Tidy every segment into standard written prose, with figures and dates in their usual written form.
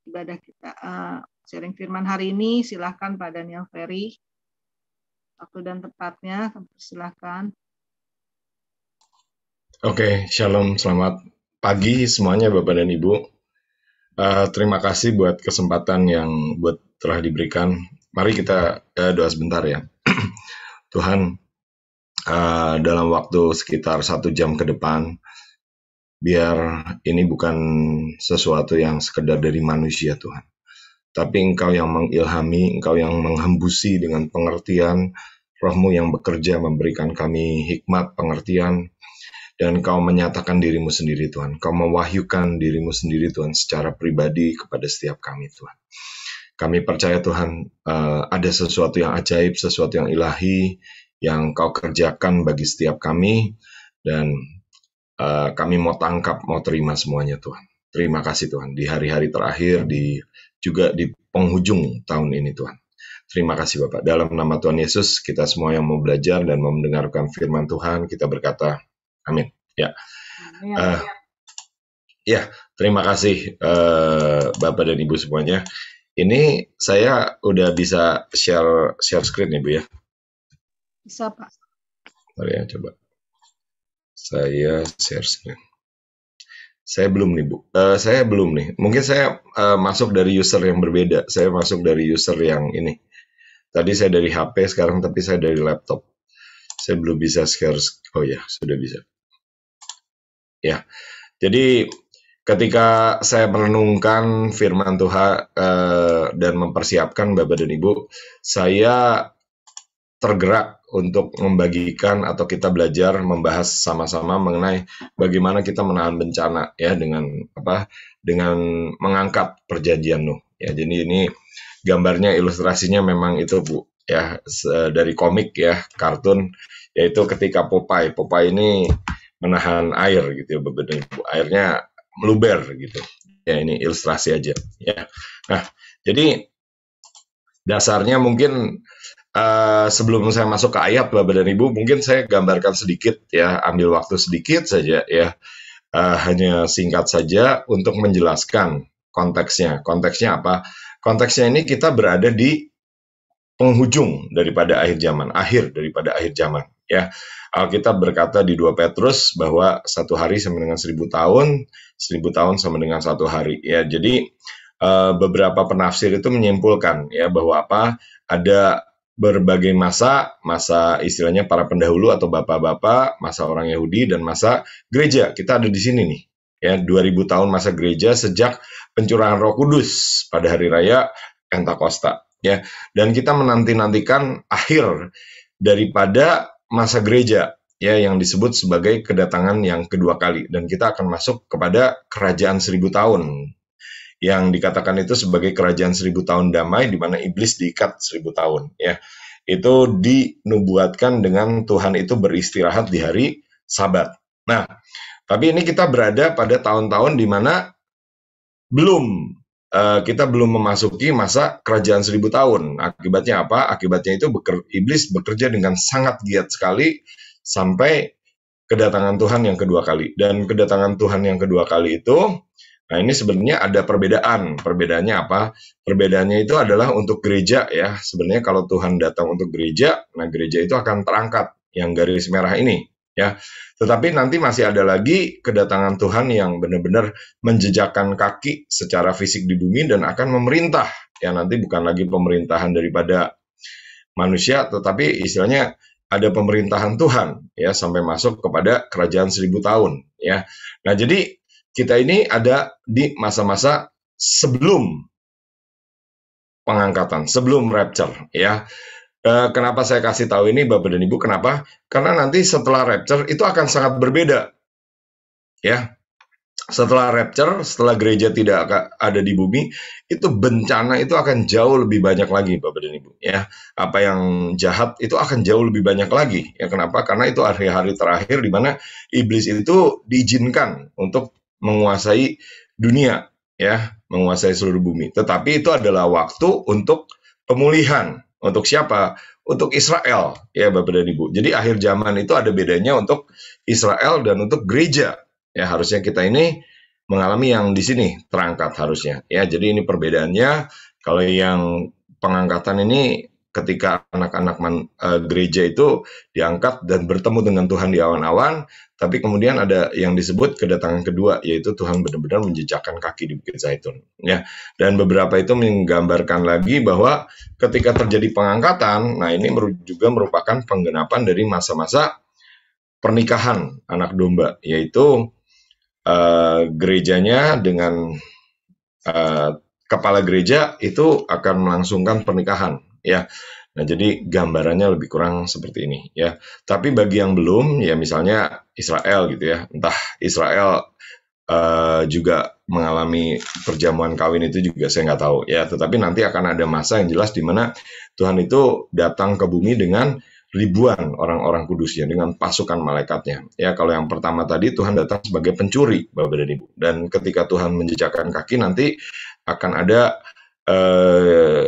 ibadah kita. Sharing firman hari ini silahkan Pak Daniel Ferry. Waktu dan tempatnya, silahkan. Oke, shalom, selamat pagi semuanya Bapak dan Ibu. Terima kasih buat kesempatan yang telah diberikan. Mari kita doa sebentar ya. Tuhan, dalam waktu sekitar 1 jam ke depan, biar ini bukan sesuatu yang sekedar dari manusia Tuhan, tapi Engkau yang mengilhami, Engkau yang menghembusi dengan pengertian, Roh-Mu yang bekerja memberikan kami hikmat pengertian, dan Kau menyatakan dirimu sendiri Tuhan. Kau mewahyukan dirimu sendiri Tuhan secara pribadi kepada setiap kami Tuhan. Kami percaya Tuhan ada sesuatu yang ajaib, sesuatu yang ilahi yang Kau kerjakan bagi setiap kami, dan kami mau tangkap, mau terima semuanya Tuhan. Terima kasih Tuhan di hari-hari terakhir, juga di penghujung tahun ini Tuhan. Terima kasih Bapak. Dalam nama Tuhan Yesus, kita semua yang mau belajar dan mau mendengarkan firman Tuhan, kita berkata amin. Ya, terima kasih Bapak dan Ibu semuanya. Ini saya udah bisa share screen ya Bu ya? Bisa Pak. Mari ya, coba. Saya share screen. Saya belum nih Bu. Saya belum nih. Mungkin saya masuk dari user yang berbeda. Saya masuk dari user yang ini. Tadi saya dari HP sekarang, tapi saya dari laptop. Saya belum bisa share. Oh ya, sudah bisa. Ya, jadi ketika saya merenungkan firman Tuhan dan mempersiapkan Bapak dan Ibu, saya tergerak untuk membagikan atau kita belajar membahas sama-sama mengenai bagaimana kita menahan bencana ya dengan mengangkat perjanjian Nuh. Ya, jadi ini gambarnya, ilustrasinya memang itu Bu ya, dari komik ya, kartun, yaitu ketika Popeye ini menahan air gitu ya Bapak dan Ibu, airnya meluber gitu. Ya, ini ilustrasi aja ya. Nah, jadi dasarnya mungkin sebelum saya masuk ke ayat Bapak dan Ibu, mungkin saya gambarkan sedikit ya, ambil waktu sedikit saja ya, hanya singkat saja untuk menjelaskan konteksnya. Konteksnya apa? Konteksnya ini kita berada di penghujung daripada akhir zaman ya. Alkitab berkata di 2 Petrus bahwa 1 hari sama dengan 1000 tahun, 1000 tahun sama dengan 1 hari ya. Jadi beberapa penafsir itu menyimpulkan ya bahwa ada berbagai masa istilahnya para pendahulu atau bapak-bapak, masa orang Yahudi dan masa gereja. Kita ada di sini nih ya, 2000 tahun masa gereja sejak pencurahan Roh Kudus pada hari raya Pentakosta ya. Dan kita menanti-nantikan akhir daripada masa gereja ya, yang disebut sebagai kedatangan yang kedua kali, dan kita akan masuk kepada kerajaan 1000 tahun yang dikatakan itu sebagai kerajaan 1000 tahun damai, di mana iblis diikat 1000 tahun ya. Itu dinubuatkan dengan Tuhan itu beristirahat di hari Sabat. Nah, tapi ini kita berada pada tahun-tahun di mana kita belum memasuki masa kerajaan 1000 tahun. Akibatnya apa? Akibatnya itu iblis bekerja dengan sangat giat sekali sampai kedatangan Tuhan yang kedua kali. Dan kedatangan Tuhan yang kedua kali itu, nah ini sebenarnya ada perbedaan. Perbedaannya apa? Perbedaannya itu adalah untuk gereja ya. Sebenarnya kalau Tuhan datang untuk gereja, nah gereja itu akan terangkat, yang garis merah ini ya. Tetapi nanti masih ada lagi kedatangan Tuhan yang benar-benar menjejakkan kaki secara fisik di bumi dan akan memerintah. Ya, nanti bukan lagi pemerintahan daripada manusia, tetapi istilahnya ada pemerintahan Tuhan ya, sampai masuk kepada kerajaan 1000 tahun ya. Nah, jadi kita ini ada di masa-masa sebelum pengangkatan, sebelum rapture ya. Kenapa saya kasih tahu ini Bapak dan Ibu? Kenapa? Karena nanti setelah rapture itu akan sangat berbeda ya. Setelah rapture, setelah gereja tidak ada di bumi, itu bencana itu akan jauh lebih banyak lagi Bapak dan Ibu ya. Apa yang jahat itu akan jauh lebih banyak lagi ya. Kenapa? Karena itu hari-hari terakhir di mana iblis itu diizinkan untuk menguasai dunia ya, menguasai seluruh bumi. Tetapi itu adalah waktu untuk pemulihan. Untuk siapa? Untuk Israel ya Bapak dan Ibu. Jadi akhir zaman itu ada bedanya untuk Israel dan untuk gereja. Ya, harusnya kita ini mengalami yang di sini terangkat harusnya. Ya, jadi ini perbedaannya. Kalau yang pengangkatan ini ketika anak-anak gereja itu diangkat dan bertemu dengan Tuhan di awan-awan, tapi kemudian ada yang disebut kedatangan kedua, yaitu Tuhan benar-benar menjejakkan kaki di Bukit Zaitun. Ya, dan beberapa itu menggambarkan lagi bahwa ketika terjadi pengangkatan, nah ini juga merupakan penggenapan dari masa-masa pernikahan anak domba, yaitu gerejanya dengan kepala gereja itu akan melangsungkan pernikahan, ya. Nah, jadi gambarannya lebih kurang seperti ini, ya. Tapi bagi yang belum, ya misalnya Israel gitu ya, entah Israel juga mengalami perjamuan kawin itu juga saya nggak tahu, ya. Tetapi nanti akan ada masa yang jelas di mana Tuhan itu datang ke bumi dengan ribuan orang-orang kudusnya, dengan pasukan malaikatnya. Ya, kalau yang pertama tadi Tuhan datang sebagai pencuri, Bapak dan Ibu. Dan ketika Tuhan menjejakkan kaki, nanti akan ada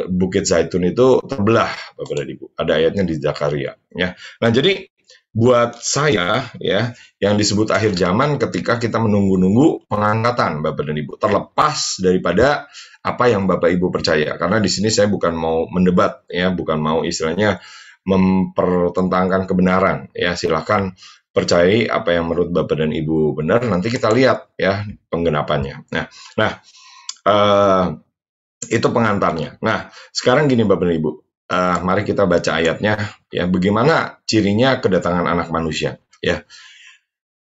Bukit Zaitun itu terbelah, Bapak dan Ibu. Ada ayatnya di Zakaria. Ya. Nah, jadi buat saya, ya, yang disebut akhir zaman ketika kita menunggu-nunggu pengangkatan, Bapak dan Ibu, terlepas daripada apa yang Bapak Ibu percaya. Karena di sini saya bukan mau mendebat, ya, bukan mau istilahnya mempertentangkan kebenaran, ya. Silakan percayai apa yang menurut Bapak dan Ibu benar, nanti kita lihat ya penggenapannya. Nah, itu pengantarnya. Nah, sekarang gini Bapak dan Ibu, mari kita baca ayatnya, ya. Bagaimana cirinya kedatangan anak manusia, ya.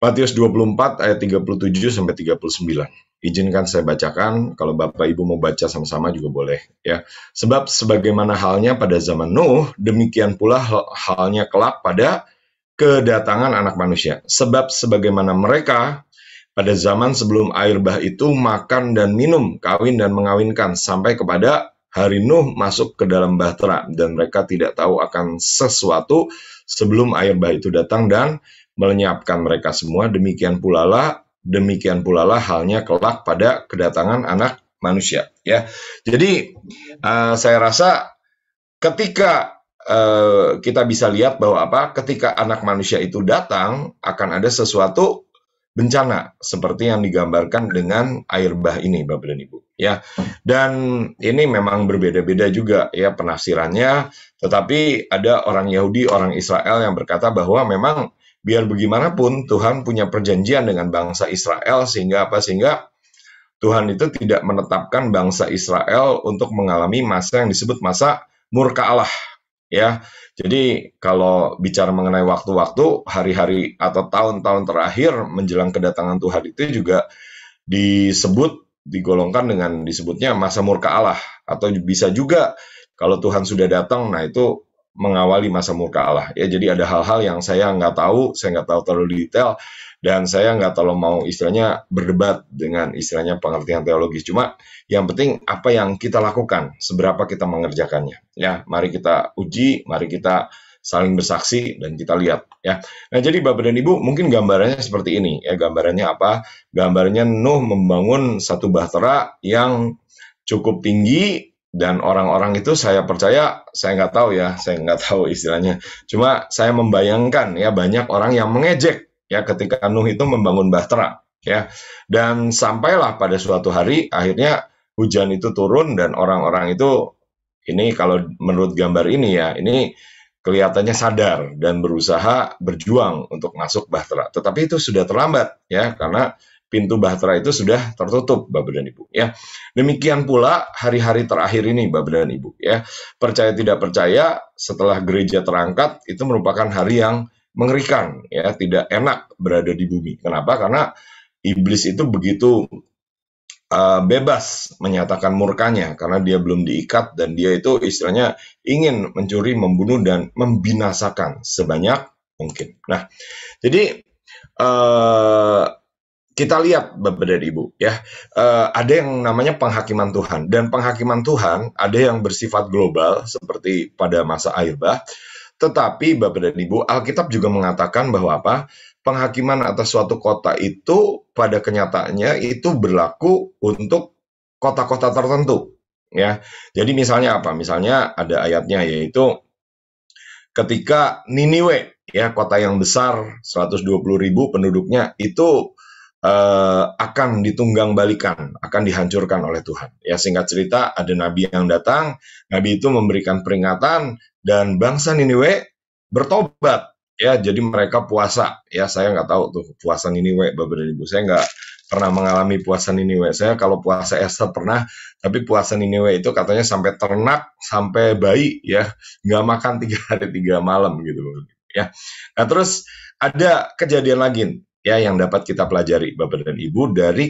Matius 24 ayat 37 sampai 39. Izinkan saya bacakan, kalau Bapak Ibu mau baca sama-sama juga boleh, ya. Sebab sebagaimana halnya pada zaman Nuh, demikian pula halnya kelak pada kedatangan anak manusia. Sebab sebagaimana mereka pada zaman sebelum air bah itu makan dan minum, kawin dan mengawinkan, sampai kepada hari Nuh masuk ke dalam bahtera, dan mereka tidak tahu akan sesuatu sebelum air bah itu datang dan melenyapkan mereka semua. Demikian pula lah halnya kelak pada kedatangan anak manusia, ya. Jadi saya rasa ketika kita bisa lihat bahwa ketika anak manusia itu datang akan ada sesuatu bencana seperti yang digambarkan dengan air bah ini, Bapak dan Ibu, ya. Dan ini memang berbeda-beda juga ya penafsirannya, tetapi ada orang Yahudi, orang Israel yang berkata bahwa memang biar bagaimanapun Tuhan punya perjanjian dengan bangsa Israel, sehingga Tuhan itu tidak menetapkan bangsa Israel untuk mengalami masa yang disebut masa murka Allah, ya. Jadi kalau bicara mengenai waktu-waktu, hari-hari atau tahun-tahun terakhir menjelang kedatangan Tuhan itu juga digolongkan dengan disebutnya masa murka Allah, atau bisa juga kalau Tuhan sudah datang, nah itu mengawali masa murka Allah, ya. Jadi ada hal-hal yang saya nggak tahu terlalu detail, dan saya nggak terlalu mau istilahnya berdebat dengan istilahnya pengertian teologis. Cuma yang penting apa yang kita lakukan, seberapa kita mengerjakannya, ya. Mari kita uji, mari kita saling bersaksi, dan kita lihat, ya. Nah, jadi Bapak dan Ibu, mungkin gambarannya seperti ini, ya. Gambarannya apa? Gambarnya Nuh membangun satu bahtera yang cukup tinggi, dan orang-orang itu saya percaya, saya nggak tahu istilahnya. Cuma saya membayangkan ya banyak orang yang mengejek ya ketika Nuh itu membangun bahtera, ya. Dan sampailah pada suatu hari akhirnya hujan itu turun, dan orang-orang itu, ini kalau menurut gambar ini ya, ini kelihatannya sadar dan berusaha berjuang untuk masuk bahtera. Tetapi itu sudah terlambat ya, karena pintu bahtera itu sudah tertutup, Bapak dan Ibu, ya. Demikian pula hari-hari terakhir ini, Bapak dan Ibu, ya. Percaya tidak percaya, setelah gereja terangkat itu merupakan hari yang mengerikan, ya, tidak enak berada di bumi. Kenapa? Karena iblis itu begitu bebas menyatakan murkanya karena dia belum diikat, dan dia itu istilahnya ingin mencuri, membunuh, dan membinasakan sebanyak mungkin. Nah, jadi kita lihat Bapak dan Ibu, ya, ada yang namanya penghakiman Tuhan, dan penghakiman Tuhan ada yang bersifat global seperti pada masa air bah, tetapi Bapak dan Ibu, Alkitab juga mengatakan bahwa penghakiman atas suatu kota itu pada kenyataannya itu berlaku untuk kota-kota tertentu, ya. Jadi misalnya apa? Misalnya ada ayatnya, yaitu ketika Niniwe, ya, kota yang besar 120.000 penduduknya itu akan ditunggang balikan, akan dihancurkan oleh Tuhan. Ya, singkat cerita, ada nabi yang datang, nabi itu memberikan peringatan dan bangsa Niniwe bertobat. Ya, jadi mereka puasa. Ya, saya nggak tahu tuh puasa Niniwe, Bapak dan Ibu. Saya nggak pernah mengalami puasa Niniwe. Saya kalau puasa Ester pernah, tapi puasa Niniwe itu katanya sampai ternak, sampai bayi, ya, nggak makan 3 hari 3 malam gitu. Ya, nah terus ada kejadian lagi ya yang dapat kita pelajari Bapak dan Ibu dari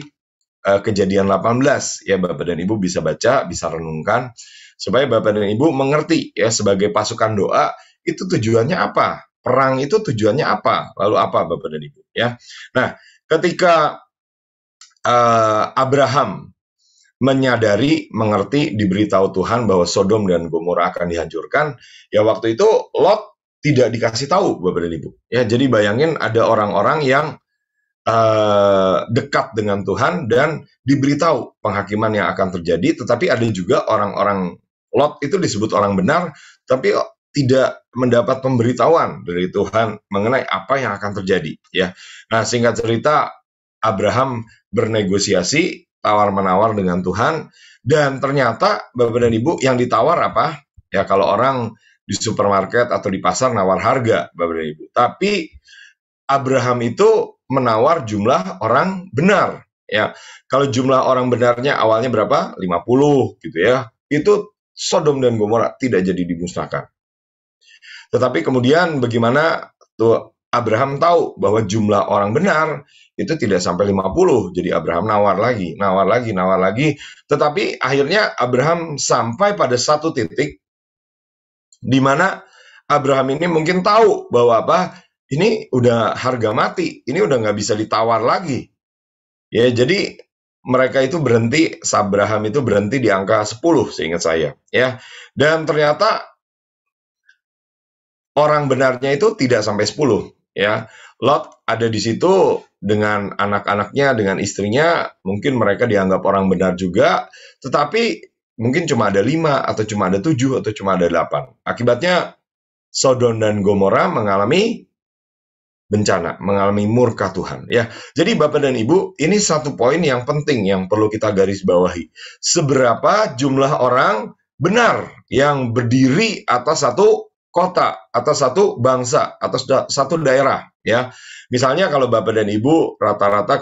kejadian 18 ya, Bapak dan Ibu bisa baca, bisa renungkan supaya Bapak dan Ibu mengerti ya, sebagai pasukan doa itu tujuannya apa? Perang itu tujuannya apa? Lalu apa Bapak dan Ibu ya? Nah, ketika Abraham menyadari, mengerti, diberitahu Tuhan bahwa Sodom dan Gomora akan dihancurkan, ya waktu itu Lot tidak dikasih tahu Bapak dan Ibu. Ya, jadi bayangin ada orang-orang yang dekat dengan Tuhan dan diberitahu penghakiman yang akan terjadi, tetapi ada juga orang-orang, Lot itu disebut orang benar, tapi tidak mendapat pemberitahuan dari Tuhan mengenai apa yang akan terjadi. Ya, nah singkat cerita Abraham bernegosiasi tawar-menawar dengan Tuhan, dan ternyata Bapak dan Ibu yang ditawar apa? Ya kalau orang di supermarket atau di pasar nawar harga Bapak dan Ibu. Tapi Abraham itu menawar jumlah orang benar. Ya, kalau jumlah orang benarnya awalnya berapa? 50 gitu ya. Itu Sodom dan Gomora tidak jadi dimusnahkan. Tetapi kemudian bagaimana tuh Abraham tahu bahwa jumlah orang benar itu tidak sampai 50. Jadi Abraham nawar lagi. Tetapi akhirnya Abraham sampai pada satu titik di mana Abraham ini mungkin tahu bahwa apa? Ini udah harga mati, ini udah nggak bisa ditawar lagi. Ya, jadi mereka itu berhenti, Abraham itu berhenti di angka 10 seingat saya. Ya, dan ternyata orang benarnya itu tidak sampai 10. Ya, Lot ada di situ dengan anak-anaknya, dengan istrinya, mungkin mereka dianggap orang benar juga, tetapi mungkin cuma ada 5, atau cuma ada 7, atau cuma ada 8. Akibatnya Sodom dan Gomora mengalami bencana, mengalami murka Tuhan. Ya, jadi Bapak dan Ibu, ini satu poin yang penting yang perlu kita garis bawahi. Seberapa jumlah orang benar yang berdiri atas satu kota, atas satu bangsa, atas satu daerah. Ya, misalnya kalau Bapak dan Ibu rata-rata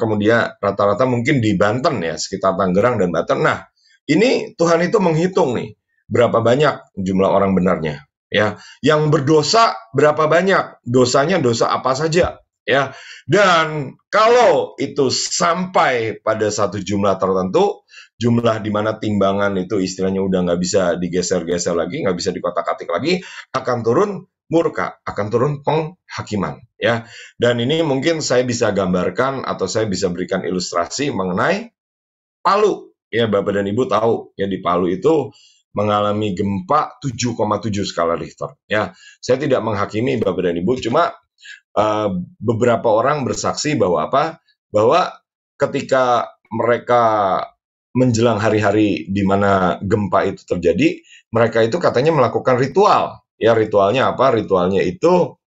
mungkin di Banten ya, sekitar Tangerang dan Banten. Nah, ini Tuhan itu menghitung nih berapa banyak jumlah orang benarnya. Ya, yang berdosa berapa banyak, dosanya dosa apa saja, ya. Dan kalau itu sampai pada satu jumlah tertentu, jumlah di mana timbangan itu istilahnya udah nggak bisa digeser-geser lagi, nggak bisa dikotak-katik lagi, akan turun murka, akan turun penghakiman, ya. Dan ini mungkin saya bisa gambarkan atau saya bisa berikan ilustrasi mengenai Palu, ya. Bapak dan Ibu tahu, ya, di Palu itu mengalami gempa 7,7 skala Richter. Ya, saya tidak menghakimi Bapak dan Ibu, cuma beberapa orang bersaksi bahwa apa? Bahwa ketika mereka menjelang hari-hari di mana gempa itu terjadi, mereka itu katanya melakukan ritual. Ya, ritualnya apa? Ritualnya itu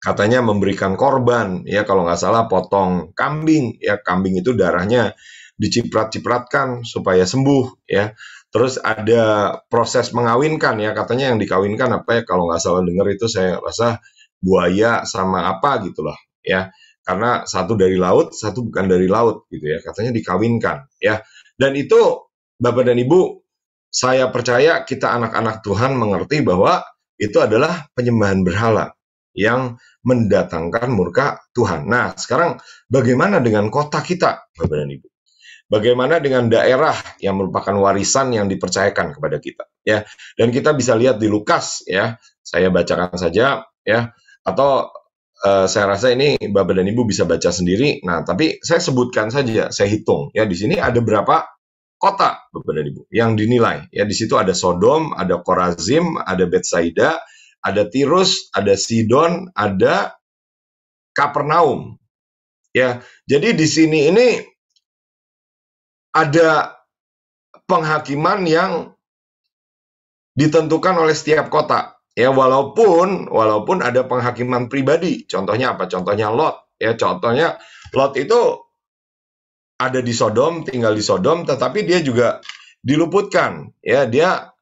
katanya memberikan korban. Ya, kalau nggak salah potong kambing. Ya, kambing itu darahnya diciprat-cipratkan supaya sembuh. Ya. Terus ada proses mengawinkan ya, katanya yang dikawinkan apa ya, kalau nggak salah dengar itu saya rasa buaya sama apa gitulah ya, karena satu dari laut, satu bukan dari laut gitu ya, katanya dikawinkan ya. Dan itu Bapak dan Ibu, saya percaya kita anak-anak Tuhan mengerti bahwa itu adalah penyembahan berhala yang mendatangkan murka Tuhan. Nah, sekarang bagaimana dengan kota kita Bapak dan Ibu? Bagaimana dengan daerah yang merupakan warisan yang dipercayakan kepada kita, ya? Dan kita bisa lihat di Lukas, ya. Saya bacakan saja, ya. Atau saya rasa ini Bapak dan Ibu bisa baca sendiri. Nah, tapi saya sebutkan saja, saya hitung, ya. Di sini ada berapa kota, Bapak dan Ibu, yang dinilai. Ya, di situ ada Sodom, ada Korazim, ada Betsaida, ada Tirus, ada Sidon, ada Kapernaum. Ya, jadi di sini ini ada penghakiman yang ditentukan oleh setiap kota. Ya, walaupun ada penghakiman pribadi. Contohnya apa? Contohnya Lot. Ya, contohnya Lot itu ada di Sodom, tinggal di Sodom, tetapi dia juga diluputkan, ya, dia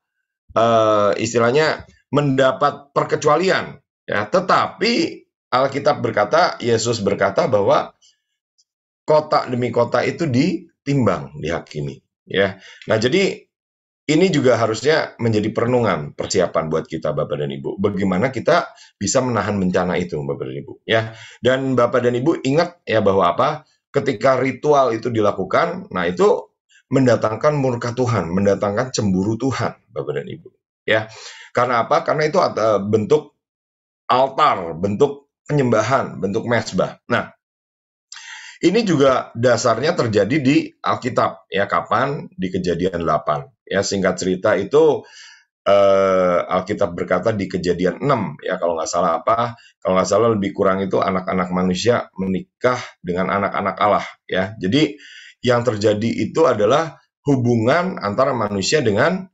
istilahnya mendapat perkecualian, ya. Tetapi Alkitab berkata, Yesus berkata bahwa kota demi kota itu ditimbang, dihakimi, ya. Nah, jadi ini juga harusnya menjadi perenungan, persiapan buat kita, Bapak dan Ibu. Bagaimana kita bisa menahan bencana itu, Bapak dan Ibu, ya. Dan Bapak dan Ibu ingat ya bahwa apa? Ketika ritual itu dilakukan, nah itu mendatangkan murka Tuhan, mendatangkan cemburu Tuhan, Bapak dan Ibu, ya. Karena apa? Karena itu ada bentuk altar, bentuk penyembahan, bentuk mezbah. Nah, ini juga dasarnya terjadi di Alkitab, ya. Kapan? Di Kejadian 8. Ya, singkat cerita itu Alkitab berkata di Kejadian 6, ya, kalau nggak salah apa, kalau nggak salah lebih kurang itu anak-anak manusia menikah dengan anak-anak Allah, ya. Jadi yang terjadi itu adalah hubungan antara manusia dengan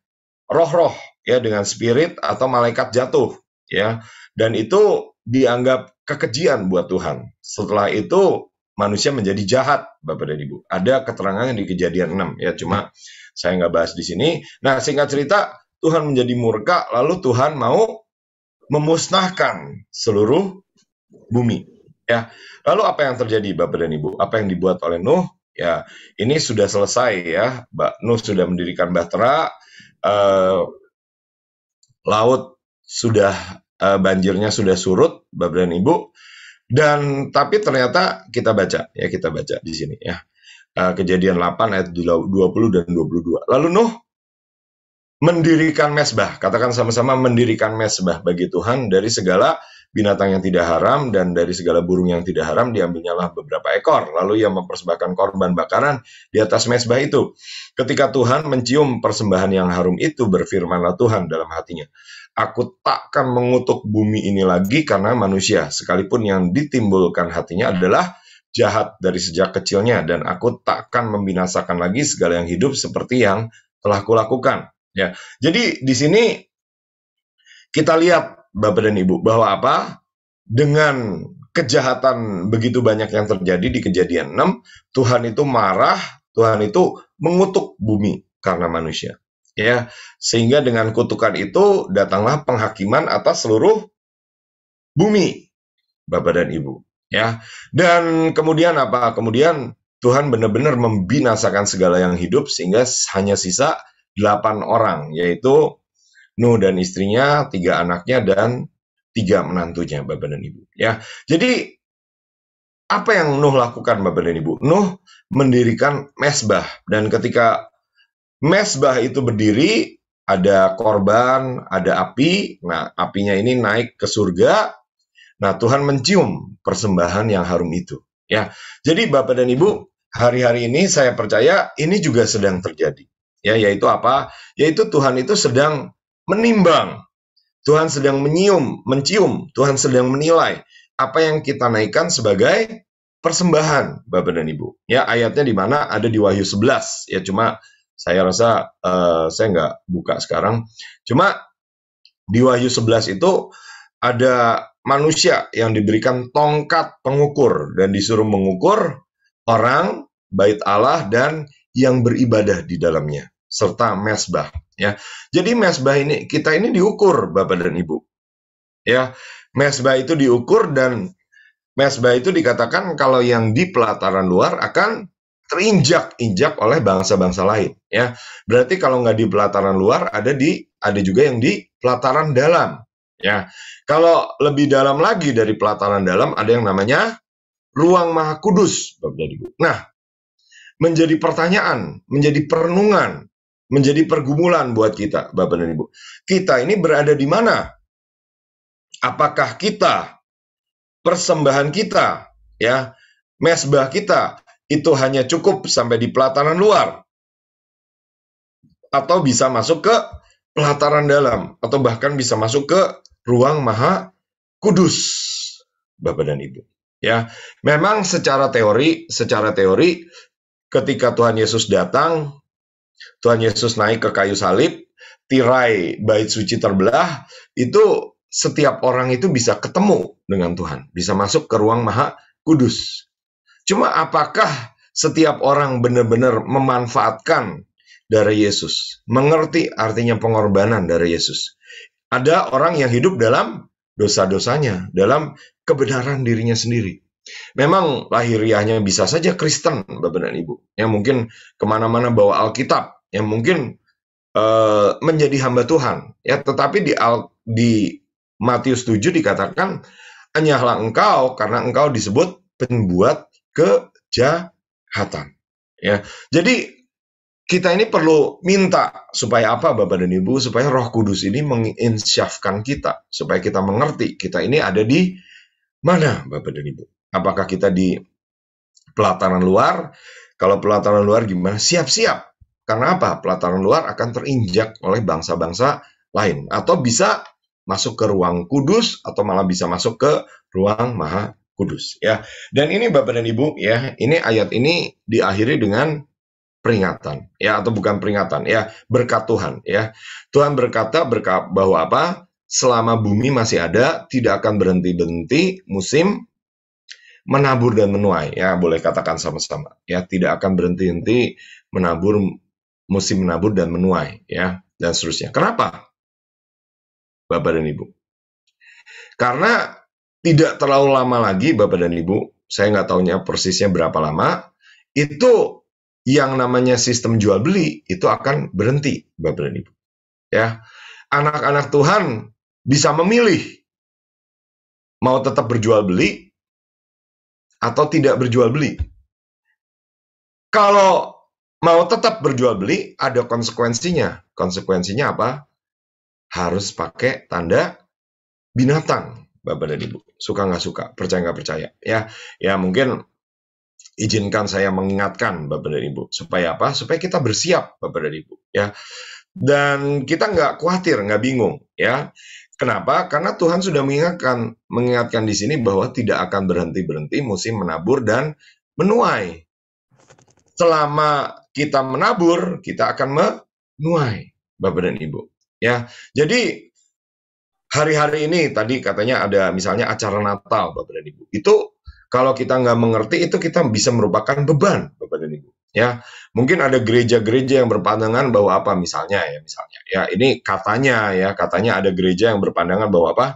roh-roh, ya, dengan spirit atau malaikat jatuh, ya. Dan itu dianggap kekejian buat Tuhan. Setelah itu manusia menjadi jahat, Bapak dan Ibu. Ada keterangannya di Kejadian 6, ya, cuma saya nggak bahas di sini. Nah, singkat cerita, Tuhan menjadi murka, lalu Tuhan mau memusnahkan seluruh bumi, ya. Lalu apa yang terjadi, Bapak dan Ibu? Apa yang dibuat oleh Nuh? Ya, ini sudah selesai, ya. Nuh sudah mendirikan bahtera, laut sudah banjirnya sudah surut, Bapak dan Ibu. Dan tapi ternyata kita baca di sini, ya. Kejadian 8 ayat 20 dan 22. Lalu Nuh mendirikan mezbah, katakan sama-sama, mendirikan mezbah bagi Tuhan dari segala binatang yang tidak haram dan dari segala burung yang tidak haram diambilnyalah beberapa ekor. Lalu ia mempersembahkan korban bakaran di atas mezbah itu. Ketika Tuhan mencium persembahan yang harum itu, berfirmanlah Tuhan dalam hatinya, aku takkan mengutuk bumi ini lagi karena manusia, sekalipun yang ditimbulkan hatinya adalah jahat dari sejak kecilnya, dan aku takkan membinasakan lagi segala yang hidup seperti yang telah kulakukan. Ya, jadi di sini kita lihat, Bapak dan Ibu, bahwa apa? Dengan kejahatan begitu banyak yang terjadi di Kejadian 6, Tuhan itu marah, Tuhan itu mengutuk bumi karena manusia. Ya, sehingga dengan kutukan itu datanglah penghakiman atas seluruh bumi, Bapak dan Ibu. Ya, dan kemudian apa? Kemudian Tuhan benar-benar membinasakan segala yang hidup sehingga hanya sisa 8 orang, yaitu Nuh dan istrinya, 3 anaknya, dan 3 menantunya, Bapak dan Ibu. Ya, jadi apa yang Nuh lakukan, Bapak dan Ibu? Nuh mendirikan mezbah, dan ketika mezbah itu berdiri, ada korban, ada api. Nah, apinya ini naik ke surga. Nah, Tuhan mencium persembahan yang harum itu. Ya, jadi Bapak dan Ibu, hari-hari ini saya percaya ini juga sedang terjadi. Ya, yaitu apa? Yaitu Tuhan itu sedang menimbang, Tuhan sedang mencium, Tuhan sedang menilai apa yang kita naikkan sebagai persembahan, Bapak dan Ibu. Ya, ayatnya di mana? Ada di Wahyu 11. Ya, cuma saya rasa saya nggak buka sekarang. Cuma di Wahyu 11 itu ada manusia yang diberikan tongkat pengukur dan disuruh mengukur orang, bait Allah, dan yang beribadah di dalamnya, serta mezbah. Ya, jadi mezbah ini, kita ini diukur, Bapak dan Ibu. Ya, mezbah itu diukur, dan mezbah itu dikatakan kalau yang di pelataran luar akan terinjak-injak oleh bangsa-bangsa lain. Ya, berarti kalau nggak di pelataran luar, ada juga yang di pelataran dalam. Ya, kalau lebih dalam lagi dari pelataran dalam, ada yang namanya ruang maha kudus, Bapak dan Ibu. Nah, menjadi pertanyaan, menjadi perenungan, menjadi pergumulan buat kita, Bapak dan Ibu. Kita ini berada di mana? Apakah kita, persembahan kita, ya, mezbah kita, itu hanya cukup sampai di pelataran luar? Atau bisa masuk ke pelataran dalam? Atau bahkan bisa masuk ke ruang maha kudus, Bapak dan Ibu. Ya, memang secara teori, ketika Tuhan Yesus datang, Tuhan Yesus naik ke kayu salib, tirai bait suci terbelah, itu setiap orang itu bisa ketemu dengan Tuhan, bisa masuk ke ruang maha kudus. Cuma apakah setiap orang benar-benar memanfaatkan darah Yesus, mengerti artinya pengorbanan darah Yesus. Ada orang yang hidup dalam dosa-dosanya, dalam kebenaran dirinya sendiri. Memang lahiriahnya bisa saja Kristen, Bapak dan Ibu, yang mungkin kemana-mana bawa Alkitab, yang mungkin menjadi hamba Tuhan, ya. Tetapi di Matius 7 dikatakan, hanyalah engkau karena engkau disebut pembuat kejahatan. Ya, jadi kita ini perlu minta supaya apa, Bapak dan Ibu, supaya Roh Kudus ini menginsyafkan kita, supaya kita mengerti kita ini ada di mana, Bapak dan Ibu. Apakah kita di pelataran luar? Kalau pelataran luar gimana? Siap-siap. Karena apa? Pelataran luar akan terinjak oleh bangsa-bangsa lain. Atau bisa masuk ke ruang kudus, atau malah bisa masuk ke ruang maha kudus. Ya. Dan ini Bapak dan Ibu, ya, ini ayat ini diakhiri dengan peringatan, ya, atau bukan peringatan, ya, berkat Tuhan, ya. Tuhan berkata bahwa apa? Selama bumi masih ada, tidak akan berhenti-berhenti musim menabur dan menuai, ya, boleh katakan sama-sama, ya, tidak akan berhenti-henti menabur, musim menabur dan menuai, ya, dan seterusnya. Kenapa, Bapak dan Ibu? Karena tidak terlalu lama lagi, Bapak dan Ibu, saya nggak tahunya persisnya berapa lama, itu yang namanya sistem jual beli itu akan berhenti, Bapak dan Ibu. Ya, anak-anak Tuhan bisa memilih mau tetap berjual beli atau tidak berjual beli. Kalau mau tetap berjual beli, ada konsekuensinya. Konsekuensinya apa? Harus pakai tanda binatang, Bapak dan Ibu. Suka nggak suka, percaya nggak percaya. Ya mungkin izinkan saya mengingatkan, Bapak dan Ibu, supaya apa? Supaya kita bersiap, Bapak dan Ibu. Ya, dan kita nggak khawatir, nggak bingung. Ya, kenapa? Karena Tuhan sudah mengingatkan di sini bahwa tidak akan berhenti-berhenti musim menabur dan menuai. Selama kita menabur, kita akan menuai, Bapak dan Ibu. Ya, jadi hari-hari ini tadi katanya ada misalnya acara Natal, Bapak dan Ibu. Itu kalau kita nggak mengerti, itu kita bisa merupakan beban, Bapak dan Ibu. Ya, mungkin ada gereja-gereja yang berpandangan bahwa apa, misalnya, ya ini katanya ada gereja yang berpandangan bahwa apa,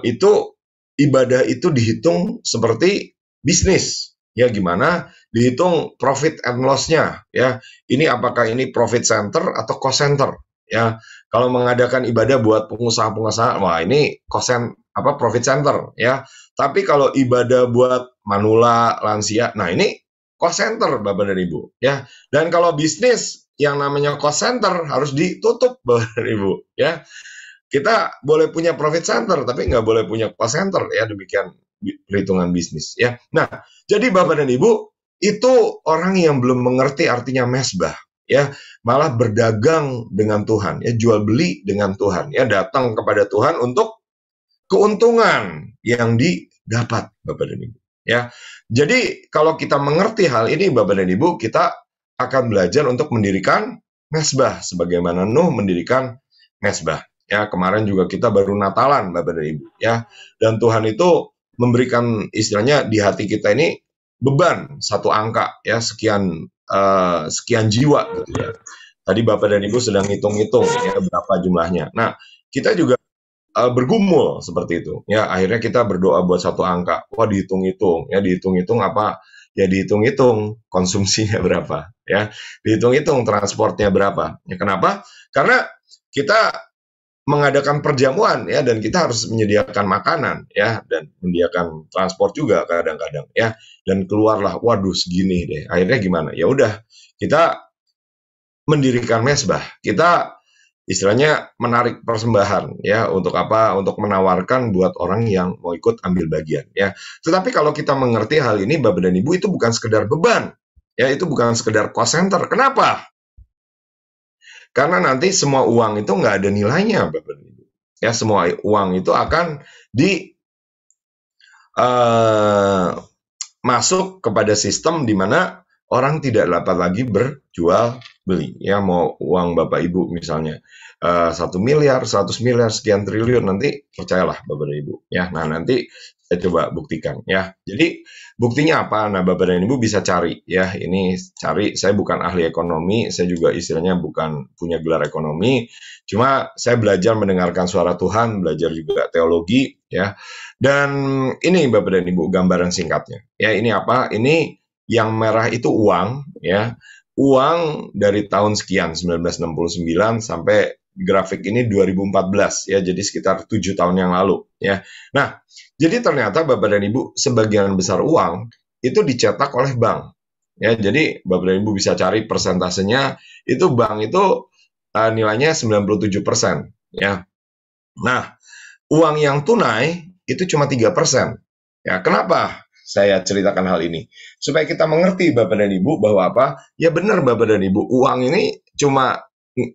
itu ibadah itu dihitung seperti bisnis. Ya, gimana dihitung profit and loss-nya, ya. Ini apakah ini profit center atau cost center, ya. Kalau mengadakan ibadah buat pengusaha-pengusaha, wah ini profit center, ya. Tapi kalau ibadah buat manula, lansia, nah ini cost center, Bapak dan Ibu, ya. Dan kalau bisnis yang namanya cost center harus ditutup, Bapak dan Ibu, ya. Kita boleh punya profit center, tapi nggak boleh punya cost center, ya. Demikian perhitungan bisnis, ya. Nah, jadi Bapak dan Ibu, itu orang yang belum mengerti artinya mesbah, ya, malah berdagang dengan Tuhan, ya, jual beli dengan Tuhan, ya, datang kepada Tuhan untuk keuntungan yang didapat, Bapak dan Ibu, ya. Jadi kalau kita mengerti hal ini, Bapak dan Ibu, kita akan belajar untuk mendirikan mesbah sebagaimana Nuh mendirikan mesbah. Ya, kemarin juga kita baru Natalan, Bapak dan Ibu, ya. Dan Tuhan itu memberikan istilahnya di hati kita ini beban satu angka, ya, sekian jiwa gitu, ya. Tadi Bapak dan Ibu sedang hitung-hitung, ya, berapa jumlahnya. Nah, kita juga bergumul seperti itu, ya. Akhirnya kita berdoa buat satu angka. Wah, dihitung-hitung, ya, dihitung-hitung apa? Ya, dihitung-hitung konsumsinya berapa, ya. Dihitung-hitung transportnya berapa. Ya, kenapa? Karena kita mengadakan perjamuan, ya, dan kita harus menyediakan makanan, ya, dan menyediakan transport juga kadang-kadang, ya. Dan keluarlah, waduh, segini deh. Akhirnya gimana? Ya udah, kita mendirikan mesbah. Kita istilahnya menarik persembahan, ya, untuk apa? Untuk menawarkan buat orang yang mau ikut ambil bagian, ya. Tetapi kalau kita mengerti hal ini, Bapak dan Ibu, itu bukan sekedar beban, ya, itu bukan sekedar cost center. Kenapa? Karena nanti semua uang itu nggak ada nilainya, Bapak dan Ibu. Ya, semua uang itu akan masuk kepada sistem di mana orang tidak dapat lagi berjual beli, ya mau uang Bapak Ibu misalnya 1 miliar, 100 miliar, sekian triliun, nanti percayalah Bapak dan Ibu ya. Nah, nanti saya coba buktikan ya. Jadi buktinya apa? Nah, Bapak dan Ibu bisa cari ya. Ini cari, saya bukan ahli ekonomi, saya juga istilahnya bukan punya gelar ekonomi. Cuma saya belajar mendengarkan suara Tuhan, belajar juga teologi ya. Dan ini Bapak dan Ibu gambaran singkatnya. Ya, ini apa? Ini yang merah itu uang ya. Uang dari tahun sekian 1969 sampai grafik ini 2014 ya, jadi sekitar 7 tahun yang lalu ya. Nah, jadi ternyata Bapak dan Ibu sebagian besar uang itu dicetak oleh bank. Ya, jadi Bapak dan Ibu bisa cari persentasenya, itu bank itu nilainya 97% ya. Nah, uang yang tunai itu cuma 3%. Ya, kenapa saya ceritakan hal ini? Supaya kita mengerti Bapak dan Ibu bahwa apa? Ya benar Bapak dan Ibu, uang ini cuma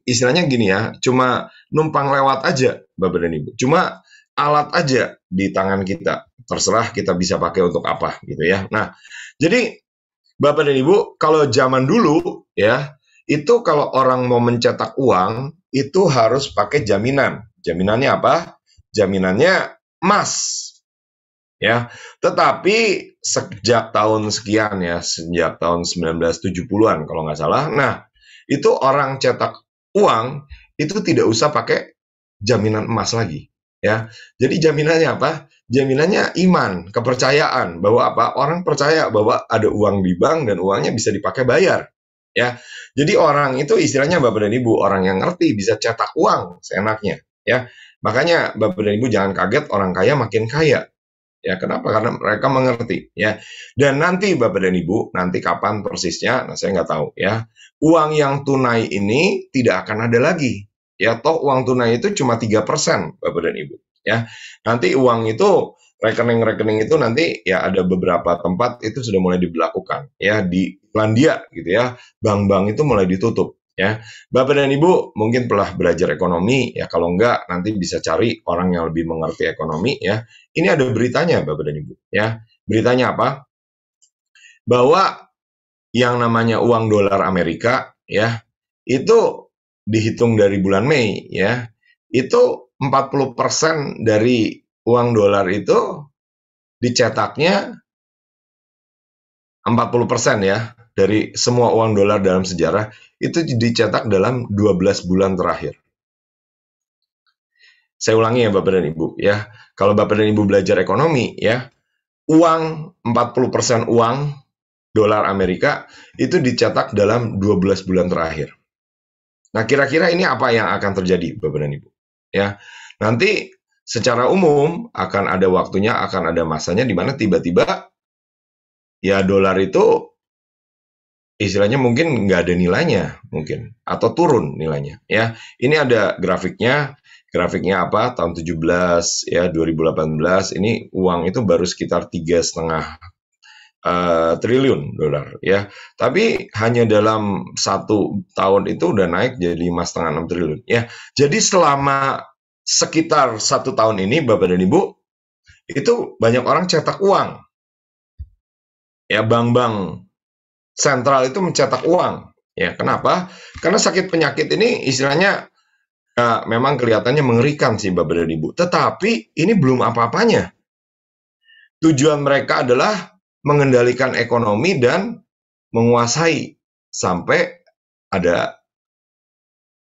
istilahnya gini ya, cuma numpang lewat aja Bapak dan Ibu. Cuma alat aja di tangan kita. Terserah kita bisa pakai untuk apa gitu ya. Nah, jadi Bapak dan Ibu, kalau zaman dulu ya, itu kalau orang mau mencetak uang itu harus pakai jaminan. Jaminannya apa? Jaminannya emas. Ya, tetapi sejak tahun sekian ya, sejak tahun 1970-an kalau nggak salah. Nah, itu orang cetak uang itu tidak usah pakai jaminan emas lagi ya. Jadi jaminannya apa? Jaminannya iman, kepercayaan bahwa apa? Orang percaya bahwa ada uang di bank dan uangnya bisa dipakai bayar ya. Jadi orang itu istilahnya Bapak dan Ibu, orang yang ngerti bisa cetak uang seenaknya ya. Makanya Bapak dan Ibu jangan kaget orang kaya makin kaya. Ya, kenapa? Karena mereka mengerti ya. Dan nanti Bapak dan Ibu, nanti kapan persisnya, nah saya nggak tahu ya. Uang yang tunai ini tidak akan ada lagi. Ya, toh uang tunai itu cuma 3% Bapak dan Ibu. Ya, nanti uang itu rekening-rekening itu nanti ya ada beberapa tempat itu sudah mulai diberlakukan ya di Irlandia gitu ya. Bank-bank itu mulai ditutup. Ya, Bapak dan Ibu mungkin telah belajar ekonomi ya, kalau enggak nanti bisa cari orang yang lebih mengerti ekonomi ya. Ini ada beritanya Bapak dan Ibu ya. Beritanya apa? Bahwa yang namanya uang dolar Amerika ya, itu dihitung dari bulan Mei ya, itu 40% dari uang dolar itu dicetaknya 40% ya dari semua uang dolar dalam sejarah itu dicetak dalam 12 bulan terakhir. Saya ulangi ya Bapak dan Ibu ya. Kalau Bapak dan Ibu belajar ekonomi ya, uang 40% uang dolar Amerika itu dicetak dalam 12 bulan terakhir. Nah, kira-kira ini apa yang akan terjadi Bapak dan Ibu? Ya. Nanti secara umum akan ada waktunya, akan ada masanya di mana tiba-tiba ya dolar itu istilahnya mungkin nggak ada nilainya mungkin atau turun nilainya ya. Ini ada grafiknya. Grafiknya apa? Tahun 17 ya 2018 ini uang itu baru sekitar 3,5 triliun dolar ya. Tapi hanya dalam 1 tahun itu udah naik jadi 5,5-6 triliun ya. Jadi selama sekitar 1 tahun ini Bapak dan Ibu itu banyak orang cetak uang. Ya, bank-bank sentral itu mencetak uang. Ya, kenapa? Karena sakit penyakit ini istilahnya memang kelihatannya mengerikan sih Bapak dan Ibu. Tetapi ini belum apa-apanya. Tujuan mereka adalah mengendalikan ekonomi dan menguasai sampai ada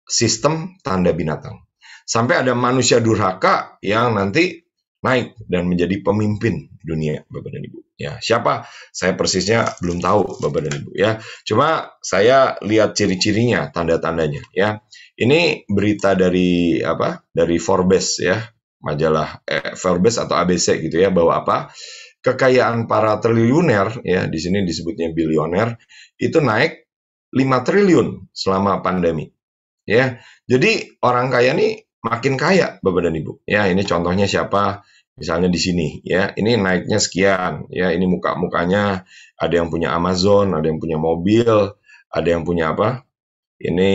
sistem tanda binatang. Sampai ada manusia durhaka yang nanti naik dan menjadi pemimpin dunia Bapak dan Ibu. Ya, siapa? Saya persisnya belum tahu Bapak dan Ibu ya. Cuma saya lihat ciri-cirinya, tanda-tandanya ya. Ini berita dari apa? Dari Forbes ya, majalah Forbes atau ABC gitu ya, bahwa apa? Kekayaan para triliuner ya, di sini disebutnya bilioner, itu naik 5 triliun selama pandemi. Ya. Jadi orang kaya nih makin kaya Bapak dan Ibu. Ya, ini contohnya siapa? Misalnya di sini ya, ini naiknya sekian ya, ini muka-mukanya ada yang punya Amazon, ada yang punya mobil, ada yang punya apa? Ini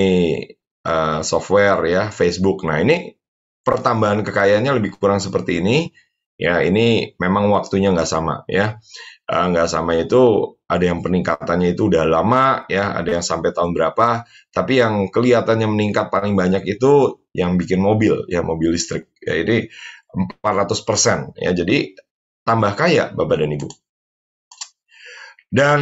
software ya, Facebook. Nah, ini pertambahan kekayaannya lebih kurang seperti ini. Ya, ini memang waktunya nggak sama ya. nggak sama itu ada yang peningkatannya itu udah lama ya, ada yang sampai tahun berapa, tapi yang kelihatannya meningkat paling banyak itu yang bikin mobil ya, mobil listrik ya, ini 400% ya, jadi tambah kaya Bapak dan Ibu. Dan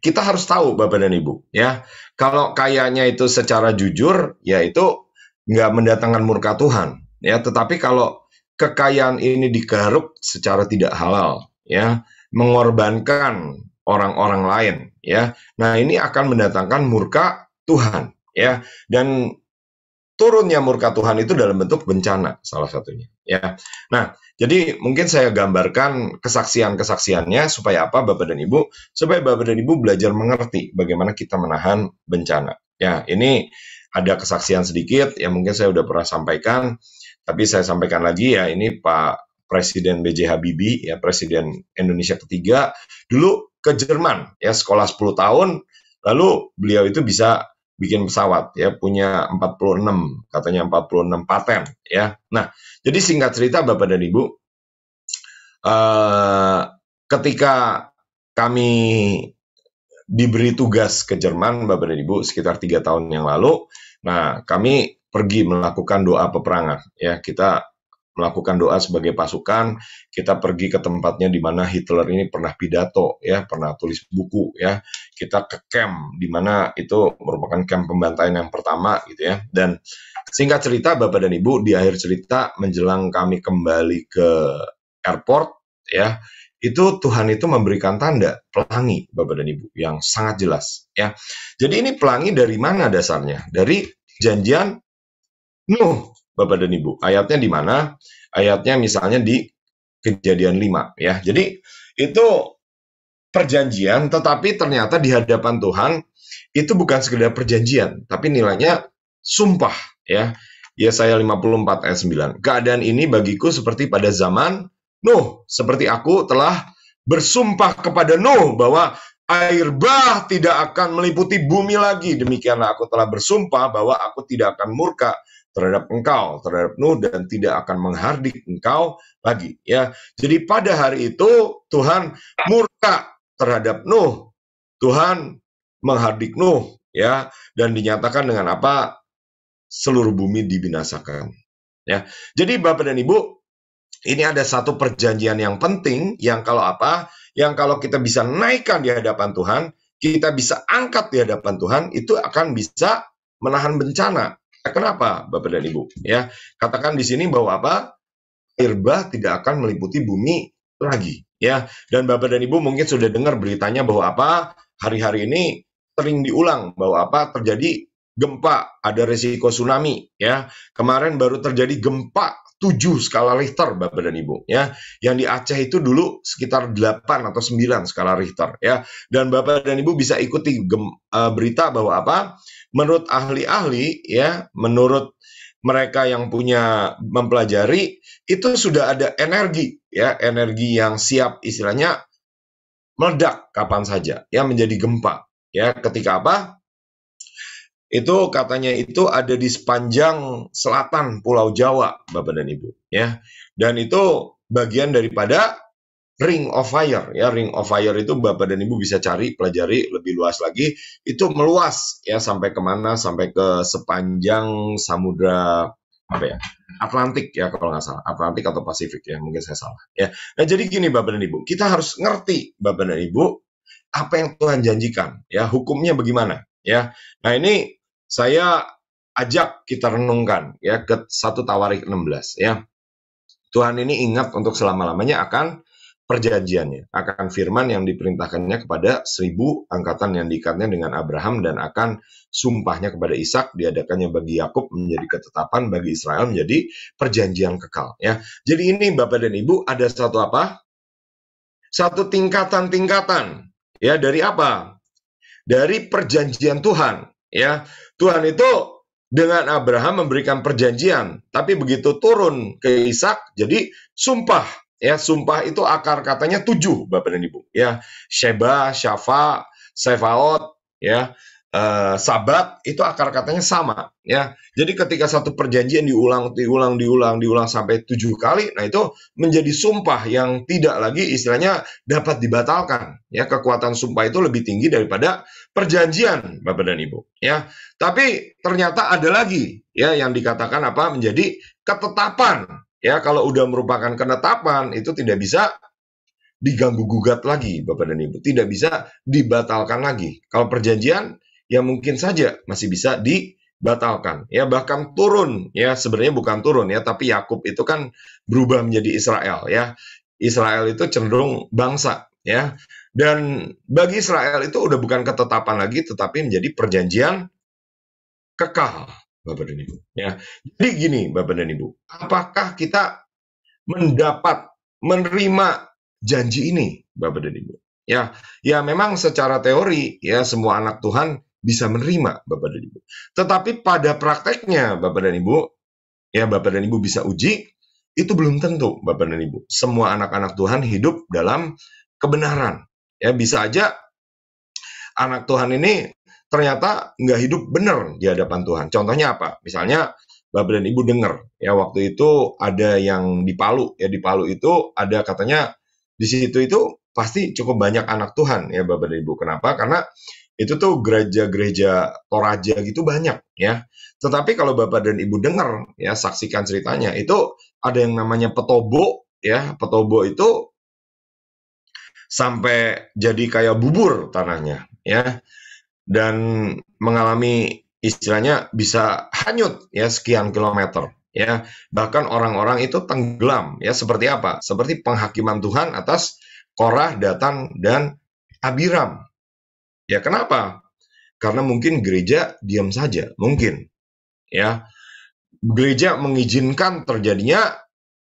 kita harus tahu Bapak dan Ibu ya, kalau kayanya itu secara jujur ya itu nggak mendatangkan murka Tuhan ya, tetapi kalau kekayaan ini digaruk secara tidak halal ya, mengorbankan orang-orang lain ya, nah ini akan mendatangkan murka Tuhan ya, dan turunnya murka Tuhan itu dalam bentuk bencana salah satunya ya. Nah, jadi mungkin saya gambarkan kesaksian-kesaksiannya supaya apa Bapak dan Ibu? Supaya Bapak dan Ibu belajar mengerti bagaimana kita menahan bencana. Ya, ini ada kesaksian sedikit yang mungkin saya udah pernah sampaikan, tapi saya sampaikan lagi ya, ini Pak Presiden B.J. Habibie ya, Presiden Indonesia ketiga, dulu ke Jerman ya, sekolah 10 tahun, lalu beliau itu bisa bikin pesawat ya, punya 46 katanya 46 paten ya. Nah, jadi singkat cerita Bapak dan Ibu, ketika kami diberi tugas ke Jerman Bapak dan Ibu sekitar 3 tahun yang lalu, nah kami pergi melakukan doa peperangan ya, kita melakukan doa sebagai pasukan, kita pergi ke tempatnya di mana Hitler ini pernah pidato ya, pernah tulis buku ya. Kita ke camp di mana itu merupakan camp pembantaian yang pertama gitu ya. Dan singkat cerita Bapak dan Ibu, di akhir cerita menjelang kami kembali ke airport ya, itu Tuhan itu memberikan tanda pelangi Bapak dan Ibu yang sangat jelas ya. Jadi ini pelangi dari mana dasarnya? Dari perjanjian Nuh Bapak dan Ibu. Ayatnya di mana? Ayatnya misalnya di Kejadian 5 ya. Jadi itu perjanjian, tetapi ternyata di hadapan Tuhan itu bukan sekedar perjanjian, tapi nilainya sumpah ya. Yesaya 54 ayat 9. Keadaan ini bagiku seperti pada zaman Nuh, seperti aku telah bersumpah kepada Nuh bahwa air bah tidak akan meliputi bumi lagi. Demikianlah aku telah bersumpah bahwa aku tidak akan murka terhadap engkau, terhadap Nuh, dan tidak akan menghardik engkau lagi ya. Jadi pada hari itu Tuhan murka terhadap Nuh, Tuhan menghardik Nuh ya, dan dinyatakan dengan apa? Seluruh bumi dibinasakan ya. Jadi Bapak dan Ibu, ini ada satu perjanjian yang penting yang kalau apa? Yang kalau kita bisa naikkan di hadapan Tuhan, kita bisa angkat di hadapan Tuhan, itu akan bisa menahan bencana. Kenapa Bapak dan Ibu? Ya, katakan di sini bahwa apa? Air bah tidak akan meliputi bumi lagi. Ya, dan Bapak dan Ibu mungkin sudah dengar beritanya bahwa apa? Hari-hari ini sering diulang bahwa apa? Terjadi gempa, ada risiko tsunami. Ya, kemarin baru terjadi gempa 7 skala Richter Bapak dan Ibu ya. Yang di Aceh itu dulu sekitar 8 atau 9 skala Richter ya. Dan Bapak dan Ibu bisa ikuti berita bahwa apa? Menurut ahli-ahli ya, menurut mereka yang punya mempelajari, itu sudah ada energi ya, energi yang siap istilahnya meledak kapan saja ya, menjadi gempa ya. Ketika apa? Itu katanya itu ada di sepanjang selatan Pulau Jawa, Bapak dan Ibu ya. Dan itu bagian daripada Ring of Fire ya. Ring of Fire itu Bapak dan Ibu bisa cari, pelajari lebih luas lagi. Itu meluas ya, sampai kemana? Sampai ke sepanjang samudra apa ya? Atlantik ya kalau nggak salah. Atlantik atau Pasifik ya, mungkin saya salah ya. Nah jadi gini Bapak dan Ibu, kita harus ngerti Bapak dan Ibu apa yang Tuhan janjikan ya, hukumnya bagaimana ya. Nah ini saya ajak kita renungkan ya ke 1 Tawarik 16 ya. Tuhan ini ingat untuk selama-lamanya akan perjanjiannya, akan firman yang diperintahkannya kepada 1000 angkatan yang diikatnya dengan Abraham, dan akan sumpahnya kepada Ishak, diadakannya bagi Yakub menjadi ketetapan, bagi Israel menjadi perjanjian kekal ya. Jadi ini Bapak dan Ibu ada satu apa? Satu tingkatan-tingkatan ya, dari apa? Dari perjanjian Tuhan ya. Tuhan itu dengan Abraham memberikan perjanjian, tapi begitu turun ke Ishak jadi sumpah. Ya, sumpah itu akar katanya 7 Bapak dan Ibu ya. Sheba, Syafa, Sefaot ya. Sabat itu akar katanya sama ya. Jadi ketika satu perjanjian diulang sampai 7 kali, nah itu menjadi sumpah yang tidak lagi istilahnya dapat dibatalkan ya. Kekuatan sumpah itu lebih tinggi daripada perjanjian, Bapak dan Ibu ya. Tapi ternyata ada lagi ya yang dikatakan apa, menjadi ketetapan ya. Kalau udah merupakan ketetapan itu tidak bisa diganggu gugat lagi, Bapak dan Ibu, tidak bisa dibatalkan lagi. Kalau perjanjian ya mungkin saja masih bisa dibatalkan ya, bahkan turun ya, sebenarnya bukan turun ya, tapi Yakub itu kan berubah menjadi Israel ya. Israel itu cenderung bangsa ya, dan bagi Israel itu udah bukan ketetapan lagi, tetapi menjadi perjanjian kekal, Bapak dan Ibu ya. Jadi gini, Bapak dan Ibu, apakah kita mendapat menerima janji ini, Bapak dan Ibu? Ya, ya memang secara teori ya semua anak Tuhan bisa menerima, Bapak dan Ibu. Tetapi pada prakteknya, Bapak dan Ibu, ya Bapak dan Ibu bisa uji, itu belum tentu, Bapak dan Ibu. Semua anak-anak Tuhan hidup dalam kebenaran. Ya, bisa aja anak Tuhan ini ternyata nggak hidup benar di hadapan Tuhan. Contohnya apa? Misalnya Bapak dan Ibu dengar ya, waktu itu ada yang di Palu ya, di Palu itu ada katanya di situ itu pasti cukup banyak anak Tuhan ya, Bapak dan Ibu. Kenapa? Karena itu tuh gereja-gereja Toraja gitu banyak ya. Tetapi kalau Bapak dan Ibu dengar ya, saksikan ceritanya, itu ada yang namanya petobo ya. Petobo itu sampai jadi kayak bubur tanahnya ya, dan mengalami istilahnya bisa hanyut ya sekian kilometer ya. Bahkan orang-orang itu tenggelam ya. Seperti apa? Seperti penghakiman Tuhan atas Korah, Datan, dan Abiram. Ya kenapa? Karena mungkin gereja diam saja, mungkin ya. Gereja mengizinkan terjadinya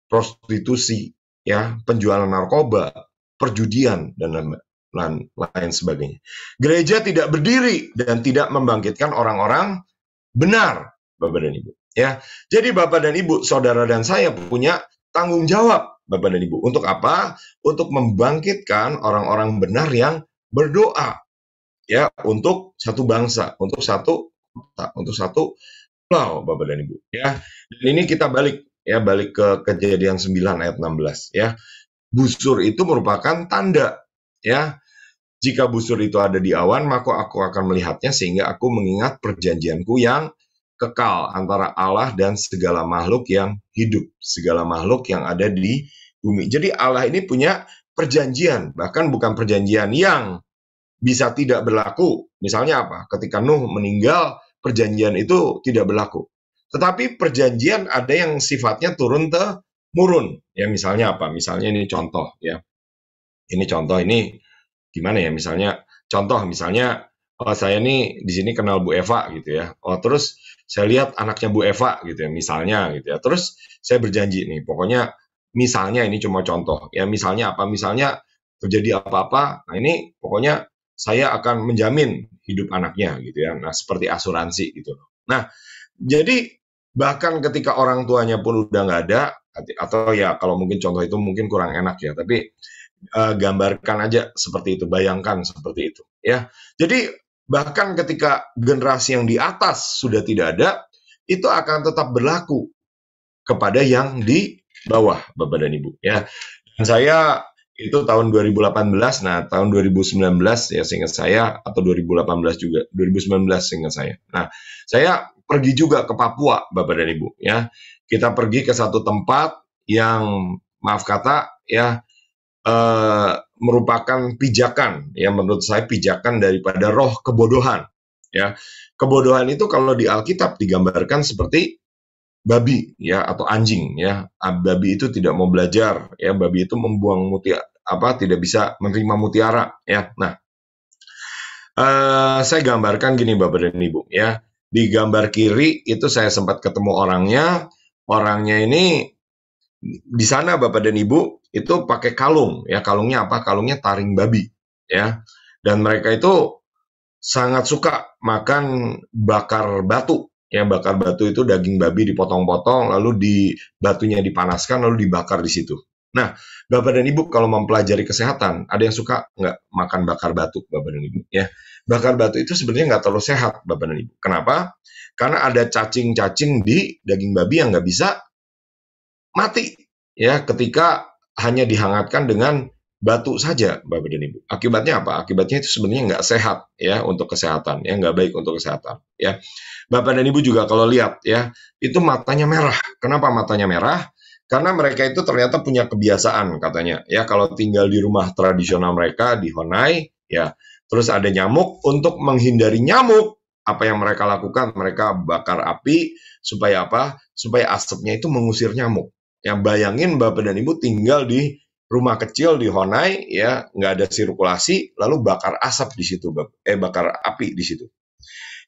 prostitusi ya, penjualan narkoba, perjudian, dan lain sebagainya. Gereja tidak berdiri dan tidak membangkitkan orang-orang benar, Bapak dan Ibu ya. Jadi Bapak dan Ibu, saudara dan saya punya tanggung jawab, Bapak dan Ibu, untuk apa? Untuk membangkitkan orang-orang benar yang berdoa ya, untuk satu bangsa, untuk satu kota, untuk satu pulau, Bapak dan Ibu ya. Dan ini kita balik ya, balik ke Kejadian 9 ayat 16 ya. Busur itu merupakan tanda ya. Jika busur itu ada di awan, maka aku akan melihatnya sehingga aku mengingat perjanjianku yang kekal antara Allah dan segala makhluk yang hidup, segala makhluk yang ada di bumi. Jadi Allah ini punya perjanjian, bahkan bukan perjanjian yang bisa tidak berlaku. Misalnya apa? Ketika Nuh meninggal, perjanjian itu tidak berlaku. Tetapi perjanjian ada yang sifatnya turun-temurun. Ya misalnya apa? Misalnya ini contoh ya. Ini contoh, ini gimana ya? Misalnya saya nih di sini kenal Bu Eva gitu ya. Oh, terus saya lihat anaknya Bu Eva gitu ya, misalnya gitu ya. Terus saya berjanji nih, pokoknya misalnya ini cuma contoh ya. Misalnya apa? Misalnya terjadi apa-apa. Nah, ini pokoknya saya akan menjamin hidup anaknya gitu ya. Nah, seperti asuransi gitu. Nah, jadi bahkan ketika orang tuanya pun udah nggak ada, atau ya kalau mungkin contoh itu mungkin kurang enak ya, tapi gambarkan aja seperti itu, bayangkan seperti itu ya. Jadi bahkan ketika generasi yang di atas sudah tidak ada, itu akan tetap berlaku kepada yang di bawah, Bapak dan Ibu ya. Dan saya itu tahun 2018, nah tahun 2019 ya seingat saya, atau 2018 juga, 2019 seingat saya. Nah, saya pergi juga ke Papua, Bapak dan Ibu ya. Kita pergi ke satu tempat yang maaf kata ya, merupakan pijakan ya, menurut saya pijakan daripada roh kebodohan ya. Kebodohan itu kalau di Alkitab digambarkan seperti babi ya, atau anjing ya. Babi itu tidak mau belajar ya, babi itu membuang mutiara, tidak bisa menerima mutiara ya. Nah, saya gambarkan gini Bapak dan Ibu ya. Di gambar kiri itu saya sempat ketemu orangnya. Orangnya ini di sana Bapak dan Ibu itu pakai kalung ya. Kalungnya apa? Kalungnya taring babi ya. Dan mereka itu sangat suka makan bakar batu ya. Bakar batu itu daging babi dipotong-potong, lalu batunya dipanaskan, lalu dibakar di situ. Nah, Bapak dan Ibu kalau mempelajari kesehatan, ada yang suka nggak makan bakar batu, Bapak dan Ibu ya. bakar batu itu sebenarnya nggak terlalu sehat, Bapak dan Ibu. Kenapa? Karena ada cacing-cacing di daging babi yang nggak bisa mati ya ketika hanya dihangatkan dengan batu saja, Bapak dan Ibu. Akibatnya apa? Akibatnya itu sebenarnya nggak sehat ya untuk kesehatan, ya nggak baik untuk kesehatan. Ya, Bapak dan Ibu juga kalau lihat ya, itu matanya merah. Kenapa matanya merah? Karena mereka itu ternyata punya kebiasaan katanya ya kalau tinggal di rumah tradisional mereka di Honai ya, terus ada nyamuk, untuk menghindari nyamuk apa yang mereka lakukan? Mereka bakar api supaya apa? Supaya asapnya itu mengusir nyamuk. Yang bayangin Bapak dan Ibu tinggal di rumah kecil di Honai ya, nggak ada sirkulasi, lalu bakar asap di situ, bakar api di situ.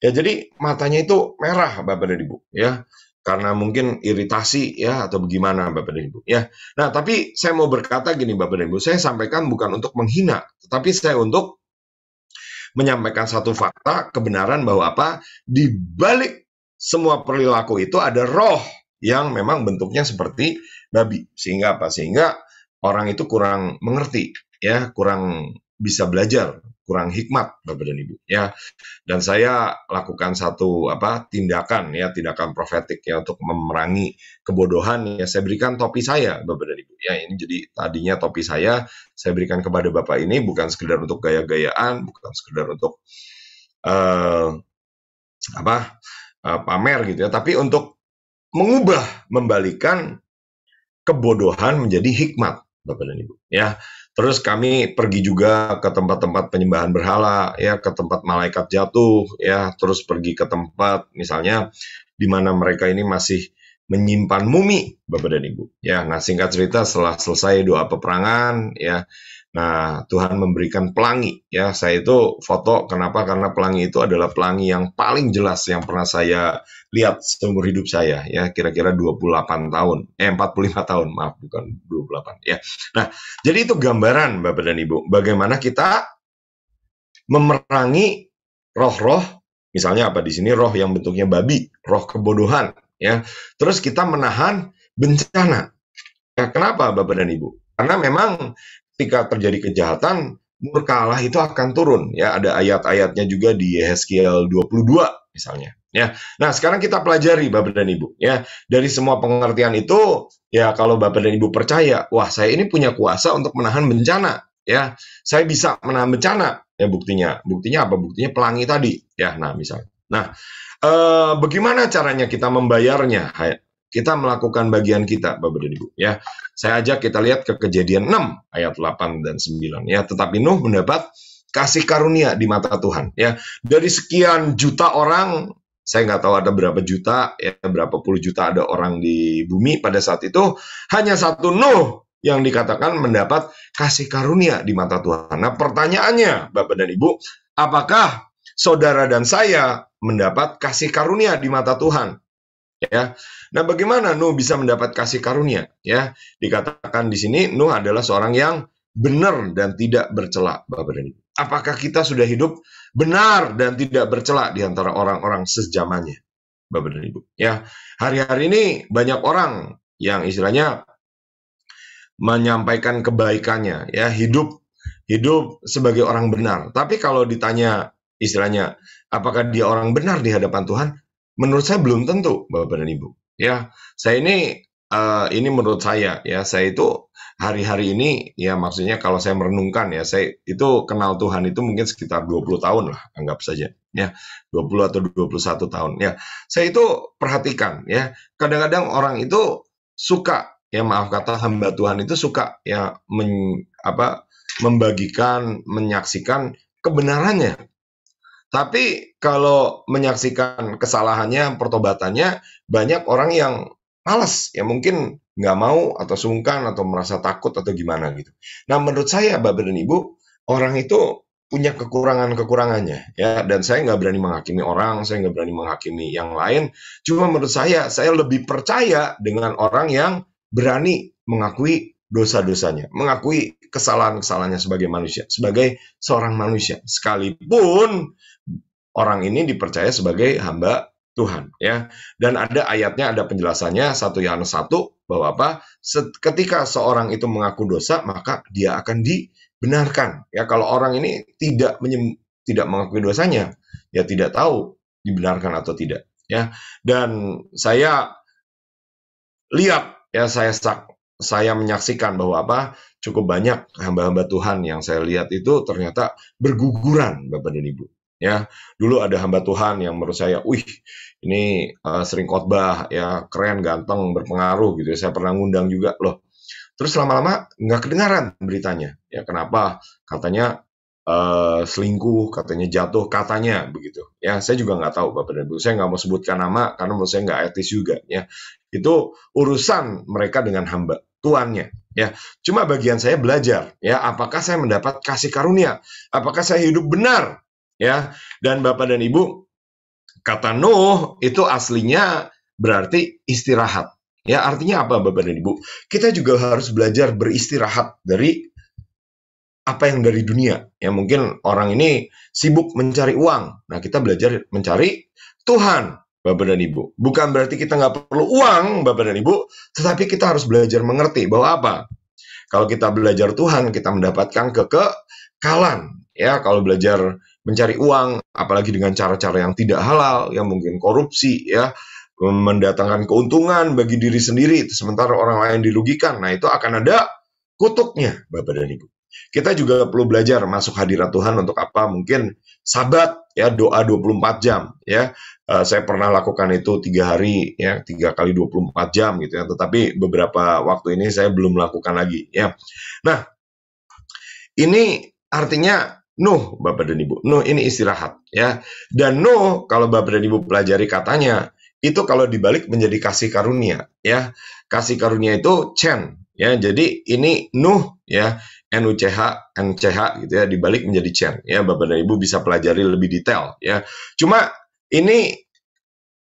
Ya jadi matanya itu merah Bapak dan Ibu ya, karena mungkin iritasi ya atau bagaimana Bapak dan Ibu ya. Nah tapi saya mau berkata gini Bapak dan Ibu, saya sampaikan bukan untuk menghina, tetapi saya untuk menyampaikan satu fakta kebenaran bahwa apa, di balik semua perilaku itu ada roh yang memang bentuknya seperti babi. Sehingga apa? Sehingga orang itu kurang mengerti ya, kurang bisa belajar, kurang hikmat Bapak dan Ibu ya. Dan saya lakukan satu tindakan profetik ya untuk memerangi kebodohan ya. Saya berikan topi saya Bapak dan Ibu ya. Ini jadi tadinya topi saya berikan kepada Bapak ini bukan sekedar untuk gaya-gayaan, bukan sekedar untuk pamer gitu ya, tapi untuk membalikan kebodohan menjadi hikmat Bapak dan Ibu ya. Terus kami pergi juga ke tempat-tempat penyembahan berhala ya, ke tempat malaikat jatuh ya, terus pergi ke tempat misalnya di mana mereka ini masih menyimpan mumi Bapak dan Ibu ya. Nah singkat cerita setelah selesai doa peperangan ya, nah Tuhan memberikan pelangi ya. Saya itu foto, kenapa? Karena pelangi itu adalah pelangi yang paling jelas yang pernah saya lihat seumur hidup saya ya, kira-kira 28 tahun 45 tahun, maaf bukan 28 ya. Nah jadi itu gambaran Bapak dan Ibu bagaimana kita memerangi roh-roh, misalnya apa di sini, roh yang bentuknya babi, roh kebodohan ya. Terus kita menahan bencana ya. Kenapa Bapak dan Ibu? Karena memang ketika terjadi kejahatan, murka Allah itu akan turun ya. Ada ayat-ayatnya juga di Yehezkiel 22 misalnya ya. Nah sekarang kita pelajari Bapak dan Ibu ya, dari semua pengertian itu ya, kalau Bapak dan Ibu percaya, wah saya ini punya kuasa untuk menahan bencana ya, saya bisa menahan bencana ya. Buktinya apa? Buktinya pelangi tadi ya. Nah misalnya, nah bagaimana caranya kita membayarnya? Kita melakukan bagian kita Bapak dan Ibu ya. Saya ajak kita lihat ke Kejadian 6 ayat 8 dan 9 ya. Tetapi Nuh mendapat kasih karunia di mata Tuhan ya. Dari sekian juta orang, saya nggak tahu ada berapa juta ya, berapa puluh juta ada orang di bumi pada saat itu, hanya satu Nuh yang dikatakan mendapat kasih karunia di mata Tuhan. Nah pertanyaannya Bapak dan Ibu, apakah saudara dan saya mendapat kasih karunia di mata Tuhan? Ya. Nah, bagaimana Nuh bisa mendapat kasih karunia? Ya, dikatakan di sini Nuh adalah seorang yang benar dan tidak bercela, Bapak dan Ibu. Apakah kita sudah hidup benar dan tidak bercela di antara orang-orang sezamannya, Bapak dan Ibu? Ya, hari-hari ini banyak orang yang istilahnya menyampaikan kebaikannya, ya, hidup sebagai orang benar. Tapi kalau ditanya istilahnya, apakah dia orang benar di hadapan Tuhan? Menurut saya belum tentu, Bapak dan Ibu. Ya, saya ini menurut saya ya, saya itu hari-hari ini ya, maksudnya kalau saya merenungkan ya, saya itu kenal Tuhan itu mungkin sekitar 20 tahun lah, anggap saja ya, 20 atau 21 tahun ya. Saya itu perhatikan ya, kadang-kadang orang itu suka ya, maaf kata, hamba Tuhan itu suka ya membagikan, menyaksikan kebenarannya. Tapi kalau menyaksikan kesalahannya, pertobatannya, banyak orang yang malas, ya mungkin nggak mau atau sungkan atau merasa takut atau gimana gitu. Nah menurut saya Bapak dan Ibu, orang itu punya kekurangan-kekurangannya ya, dan saya nggak berani menghakimi orang, saya nggak berani menghakimi yang lain. Cuma menurut saya lebih percaya dengan orang yang berani mengakui dosa-dosanya, mengakui kesalahan-kesalahannya sebagai manusia, sebagai seorang manusia, sekalipun orang ini dipercaya sebagai hamba Tuhan ya. Dan ada ayatnya, ada penjelasannya, 1 Yohanes 1 bahwa apa? Ketika seorang itu mengaku dosa, maka dia akan dibenarkan. Ya, kalau orang ini tidak tidak mengakui dosanya, ya tidak tahu dibenarkan atau tidak, ya. Dan saya lihat, ya, saya menyaksikan bahwa cukup banyak hamba-hamba Tuhan yang saya lihat itu ternyata berguguran, Bapak dan Ibu. Ya, dulu ada hamba Tuhan yang menurut saya, wih, ini sering khotbah, ya, keren, ganteng, berpengaruh gitu. Saya pernah ngundang juga loh. Terus lama-lama nggak kedengaran beritanya. Ya, kenapa? Katanya selingkuh, katanya jatuh, katanya begitu. Ya, saya juga nggak tahu, Bapak dan Ibu. Saya nggak mau sebutkan nama karena menurut saya nggak etis juga. Ya, itu urusan mereka dengan hamba tuannya. Ya, cuma bagian saya belajar. Ya, apakah saya mendapat kasih karunia? Apakah saya hidup benar? Ya, dan Bapak dan Ibu, kata Nuh itu aslinya berarti istirahat. Ya, artinya apa, Bapak dan Ibu? Kita juga harus belajar beristirahat dari apa yang dari dunia. Ya, mungkin orang ini sibuk mencari uang. Nah, kita belajar mencari Tuhan, Bapak dan Ibu. Bukan berarti kita nggak perlu uang, Bapak dan Ibu, tetapi kita harus belajar mengerti bahwa apa? Kalau kita belajar Tuhan, kita mendapatkan kekekalan. Ya, kalau belajar mencari uang, apalagi dengan cara-cara yang tidak halal, yang mungkin korupsi, ya, mendatangkan keuntungan bagi diri sendiri, sementara orang lain dirugikan. Nah, itu akan ada kutuknya, Bapak dan Ibu. Kita juga perlu belajar masuk hadirat Tuhan untuk apa? Mungkin sabat, ya, doa 24 jam, ya. Saya pernah lakukan itu 3 hari, ya, 3 kali 24 jam gitu ya. Tetapi beberapa waktu ini saya belum melakukan lagi, ya. Nah, ini artinya Nuh, Bapak dan Ibu. Nuh ini istirahat, ya. Dan Nuh, kalau Bapak dan Ibu pelajari katanya, itu kalau dibalik menjadi kasih karunia, ya. Kasih karunia itu Chen, ya. Jadi ini Nuh, ya, NUCH, NCH gitu ya, dibalik menjadi Chen, ya. Bapak dan Ibu bisa pelajari lebih detail, ya. Cuma ini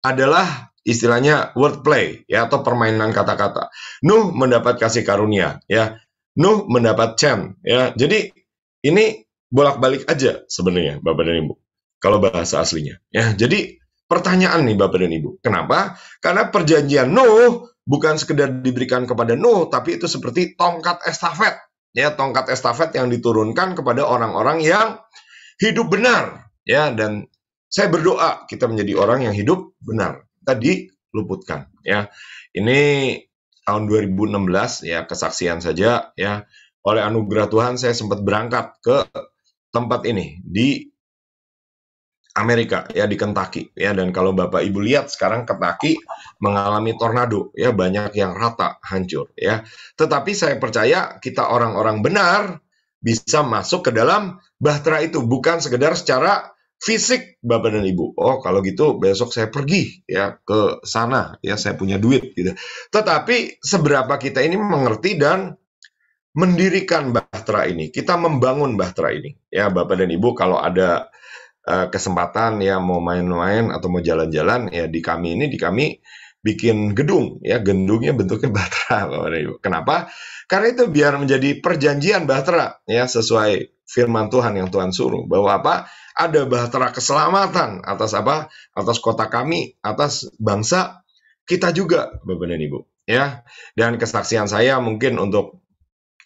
adalah istilahnya wordplay, ya, atau permainan kata-kata. Nuh mendapat kasih karunia, ya. Nuh mendapat Chen, ya. Jadi ini bolak-balik aja sebenarnya, Bapak dan Ibu, kalau bahasa aslinya, ya. Jadi pertanyaan nih, Bapak dan Ibu, kenapa? Karena perjanjian Nuh bukan sekedar diberikan kepada Nuh, tapi itu seperti tongkat estafet, ya, tongkat estafet yang diturunkan kepada orang-orang yang hidup benar, ya. Dan saya berdoa kita menjadi orang yang hidup benar. Tadi luputkan, ya. Ini tahun 2016, ya, kesaksian saja, ya. Oleh anugerah Tuhan saya sempat berangkat ke tempat ini di Amerika, ya, di Kentucky, ya. Dan kalau Bapak Ibu lihat sekarang Kentucky mengalami tornado, ya, banyak yang rata, hancur, ya. Tetapi saya percaya kita orang-orang benar bisa masuk ke dalam bahtera itu, bukan sekedar secara fisik, Bapak dan Ibu. Oh, kalau gitu besok saya pergi, ya, ke sana, ya, saya punya duit gitu. Tetapi seberapa kita ini mengerti dan mendirikan bahtera ini, kita membangun bahtera ini, ya, Bapak dan Ibu. Kalau ada kesempatan, ya, mau main-main atau mau jalan-jalan, ya, di kami bikin gedung, ya, gedungnya bentuknya bahtera, Bapak dan Ibu. Kenapa? Karena itu biar menjadi perjanjian bahtera, ya, sesuai firman Tuhan yang Tuhan suruh, bahwa apa? Ada bahtera keselamatan atas apa? Atas kota kami, atas bangsa kita juga, Bapak dan Ibu, ya. Dan kesaksian saya mungkin untuk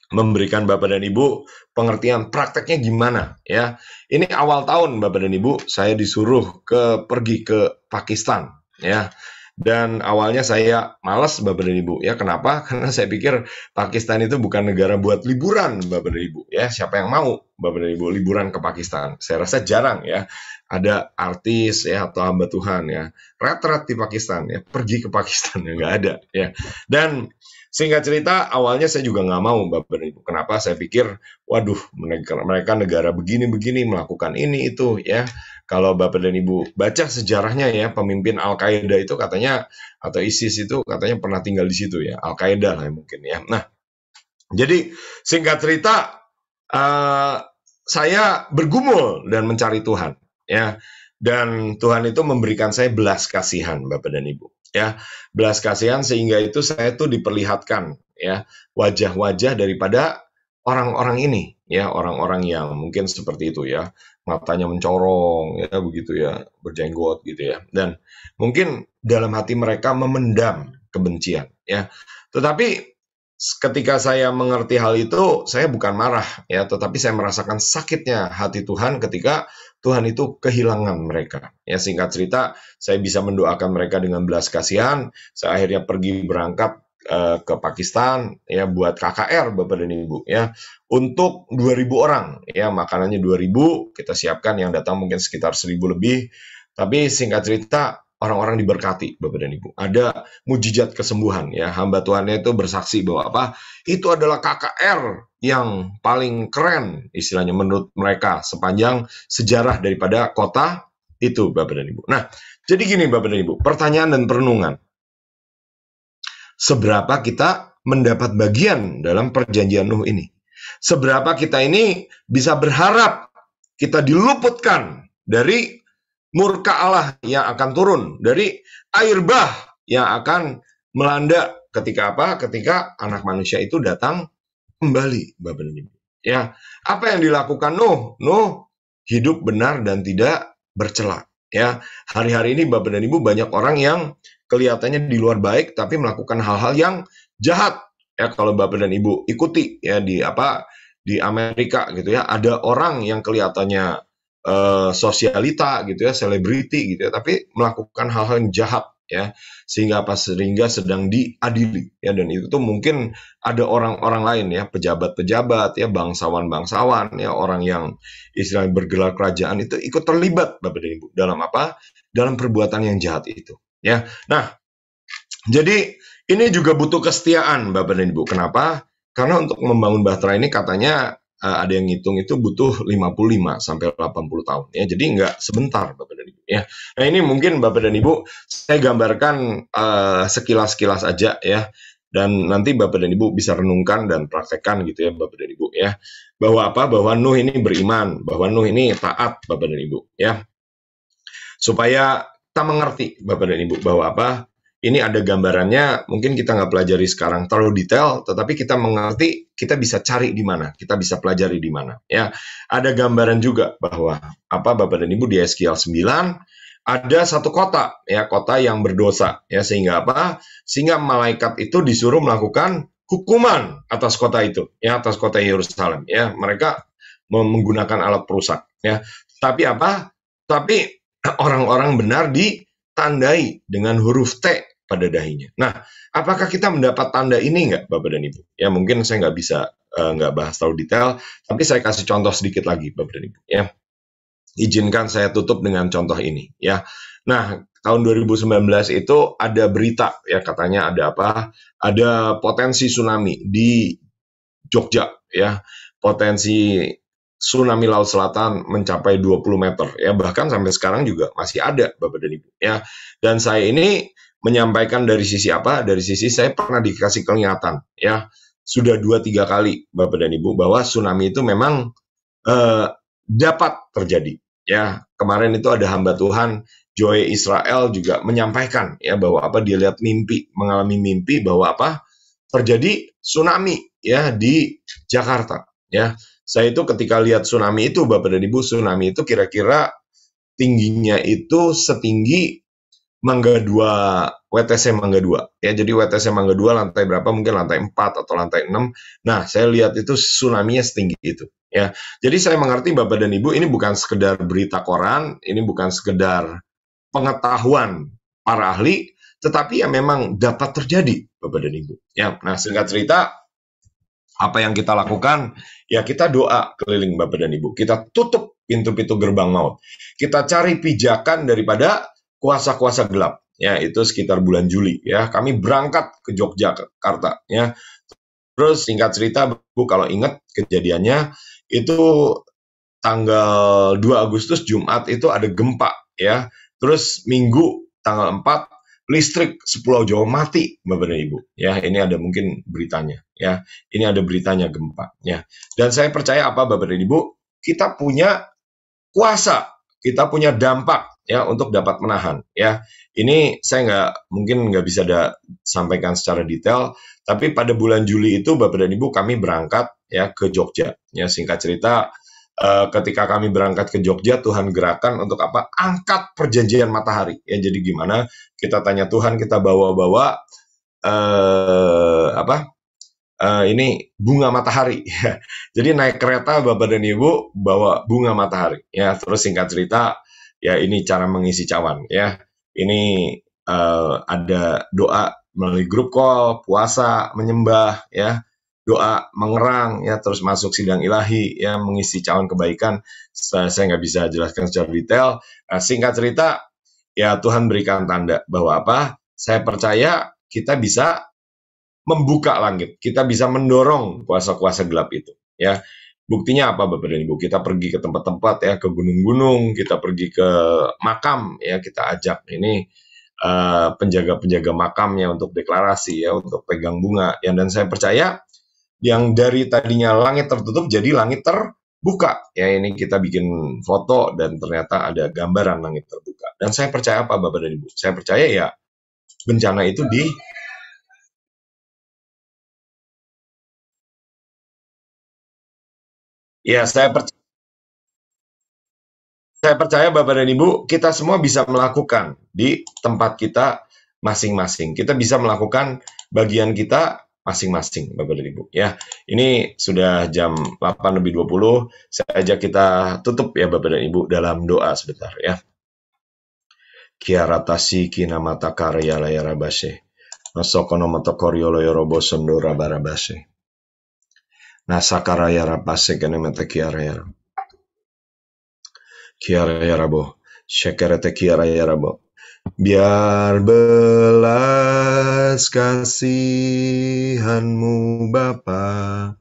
memberikan Bapak dan Ibu pengertian prakteknya gimana, ya. Ini awal tahun, Bapak dan Ibu, saya disuruh pergi ke Pakistan, ya. Dan awalnya saya malas, Bapak dan Ibu, ya. Kenapa? Karena saya pikir Pakistan itu bukan negara buat liburan, Bapak dan Ibu, ya. Siapa yang mau, Bapak dan Ibu, liburan ke Pakistan? Saya rasa jarang, ya. Ada artis, ya, atau hamba Tuhan, ya, retret di Pakistan, ya, pergi ke Pakistan, ya, nggak ada, ya. Dan singkat cerita, awalnya saya juga nggak mau, Bapak dan Ibu. Kenapa? Saya pikir, waduh, mereka negara begini-begini, melakukan ini, itu, ya. Kalau Bapak dan Ibu baca sejarahnya, ya, pemimpin Al-Qaeda itu katanya, atau ISIS itu katanya pernah tinggal di situ, ya. Al-Qaeda lah mungkin, ya. Nah, jadi singkat cerita, saya bergumul dan mencari Tuhan, ya. Dan Tuhan itu memberikan saya belas kasihan, Bapak dan Ibu, ya, belas kasihan, sehingga itu saya tuh diperlihatkan, ya, wajah-wajah daripada orang-orang ini, ya, orang-orang yang mungkin seperti itu, ya, matanya mencorong, ya, begitu, ya, berjenggot gitu, ya, dan mungkin dalam hati mereka memendam kebencian, ya. Tetapi ketika saya mengerti hal itu, saya bukan marah, ya, tetapi saya merasakan sakitnya hati Tuhan ketika Tuhan itu kehilangan mereka. Ya, singkat cerita, saya bisa mendoakan mereka dengan belas kasihan. Saya akhirnya pergi berangkat ke Pakistan ya buat KKR Bapak dan Ibu ya untuk 2.000 orang ya, makanannya 2.000 kita siapkan, yang datang mungkin sekitar 1.000 lebih. Tapi singkat cerita, orang-orang diberkati Bapak dan Ibu. Ada mujizat kesembuhan ya. Hamba Tuhannya itu bersaksi bahwa apa? Itu adalah KKR yang paling keren istilahnya menurut mereka sepanjang sejarah daripada kota itu Bapak dan Ibu. Nah, jadi gini Bapak dan Ibu, pertanyaan dan perenungan. Seberapa kita mendapat bagian dalam perjanjian Nuh ini? Seberapa kita ini bisa berharap kita diluputkan dari murka Allah yang akan turun, dari air bah yang akan melanda ketika apa? Ketika anak manusia itu datang kembali, Bapak dan Ibu. Ya, apa yang dilakukan Nuh? Nuh hidup benar dan tidak bercela. Ya, hari-hari ini Bapak dan Ibu banyak orang yang kelihatannya di luar baik tapi melakukan hal-hal yang jahat. Ya, kalau Bapak dan Ibu ikuti ya di Amerika gitu ya, ada orang yang kelihatannya sosialita gitu ya, selebriti gitu ya, tapi melakukan hal-hal yang jahat ya, sehingga sedang diadili ya, dan itu tuh mungkin ada orang-orang lain ya, pejabat-pejabat ya, bangsawan-bangsawan ya, orang yang istilahnya bergelar kerajaan itu ikut terlibat Bapak dan Ibu dalam apa? Dalam perbuatan yang jahat itu ya. Nah, jadi ini juga butuh kesetiaan Bapak dan Ibu. Kenapa? Karena untuk membangun Bahtera ini katanya ada yang ngitung itu butuh 55 sampai 80 tahun ya. Jadi nggak sebentar Bapak dan Ibu ya. Nah, ini mungkin Bapak dan Ibu saya gambarkan sekilas-kilas aja ya. Dan nanti Bapak dan Ibu bisa renungkan dan praktekkan gitu ya Bapak dan Ibu ya. Bahwa apa? Bahwa Nuh ini beriman, bahwa Nuh ini taat Bapak dan Ibu ya. Supaya kita mengerti Bapak dan Ibu bahwa apa? Ini ada gambarannya, mungkin kita nggak pelajari sekarang terlalu detail, tetapi kita mengerti, kita bisa cari di mana, kita bisa pelajari di mana. Ya, ada gambaran juga bahwa apa Bapak dan Ibu di Yeskiel 9 ada satu kota, ya kota yang berdosa, ya sehingga apa? Sehingga malaikat itu disuruh melakukan hukuman atas kota itu, ya atas kota Yerusalem. Ya, mereka menggunakan alat perusak. Ya, tapi apa? Tapi orang-orang benar ditandai dengan huruf T pada dahinya. Nah, apakah kita mendapat tanda ini nggak, Bapak dan Ibu? Ya, mungkin saya nggak bisa nggak bahas terlalu detail, tapi saya kasih contoh sedikit lagi, Bapak dan Ibu. Ya, izinkan saya tutup dengan contoh ini. Ya, nah tahun 2019 itu ada berita, ya katanya ada apa? Ada potensi tsunami di Jogja, ya, potensi tsunami Laut Selatan mencapai 20 meter ya, bahkan sampai sekarang juga masih ada Bapak dan Ibu ya. Dan saya ini menyampaikan dari sisi apa? Dari sisi saya pernah dikasih kelihatan ya, sudah 2-3 kali Bapak dan Ibu bahwa tsunami itu memang dapat terjadi ya. Kemarin itu ada hamba Tuhan Joy Israel juga menyampaikan ya bahwa apa, dia lihat mimpi, mengalami mimpi bahwa apa? Terjadi tsunami ya di Jakarta ya. Saya itu ketika lihat tsunami itu Bapak dan Ibu, tsunami itu kira-kira tingginya itu setinggi Mangga 2, WTC Mangga 2 ya. Jadi WTC Mangga 2 lantai berapa? Mungkin lantai 4 atau lantai 6. Nah, saya lihat itu tsunami-nya setinggi itu ya. Jadi saya mengerti Bapak dan Ibu, ini bukan sekedar berita koran, ini bukan sekedar pengetahuan para ahli, tetapi ya memang dapat terjadi Bapak dan Ibu ya. Nah, singkat cerita, apa yang kita lakukan? Ya kita doa keliling Bapak dan Ibu. Kita tutup pintu-pintu gerbang maut. Kita cari pijakan daripada kuasa-kuasa gelap. Ya, itu sekitar bulan Juli ya. Kami berangkat ke Yogyakarta ya. Terus singkat cerita, Bu, kalau ingat kejadiannya itu tanggal 2 Agustus Jumat itu ada gempa ya. Terus Minggu tanggal 4 listrik sepulau Jawa mati Bapak dan Ibu ya. Ini ada mungkin beritanya ya, ini ada beritanya gempa ya. Dan saya percaya apa Bapak dan Ibu, kita punya kuasa, kita punya dampak ya untuk dapat menahan ya. Ini saya mungkin nggak bisa sampaikan secara detail, tapi pada bulan Juli itu Bapak dan Ibu kami berangkat ya ke Jogja ya. Singkat cerita, ketika kami berangkat ke Jogja, Tuhan gerakan untuk apa? Angkat perjanjian matahari ya. Jadi gimana? Kita tanya Tuhan, kita bawa-bawa ini bunga matahari. Jadi naik kereta Bapak dan Ibu bawa bunga matahari. Ya, terus singkat cerita, ya ini cara mengisi cawan. Ya, ini ada doa melalui grup call, puasa, menyembah, ya, doa mengerang, ya, terus masuk sidang ilahi, ya, mengisi cawan kebaikan. Saya nggak bisa jelaskan secara detail. Singkat cerita, ya Tuhan berikan tanda bahwa apa? Saya percaya kita bisa membuka langit, kita bisa mendorong kuasa-kuasa gelap itu. Ya, buktinya apa Bapak dan Ibu? Kita pergi ke tempat-tempat, ya, ke gunung-gunung, kita pergi ke makam, ya, kita ajak ini penjaga-penjaga makamnya untuk deklarasi, ya, untuk pegang bunga. Ya, dan saya percaya yang dari tadinya langit tertutup jadi langit terbuka. Ya, ini kita bikin foto dan ternyata ada gambaran langit terbuka. Dan saya percaya apa Bapak dan Ibu? Saya percaya ya bencana itu ya saya percaya Bapak dan Ibu, kita semua bisa melakukan di tempat kita masing-masing. Kita bisa melakukan bagian kita masing-masing, Bapak dan Ibu. Ya, ini sudah jam 8:20. Saya ajak kita tutup ya Bapak dan Ibu dalam doa sebentar ya. Kiaratasi kinamata karya layarabase. Nosokono motokoryolo yorobo sondora barabase. Nasakaraya rabase kenemete kiaraya. Kiaraya rabo. Shekerete kiaraya rabo. Biar belas kasihan-Mu Bapa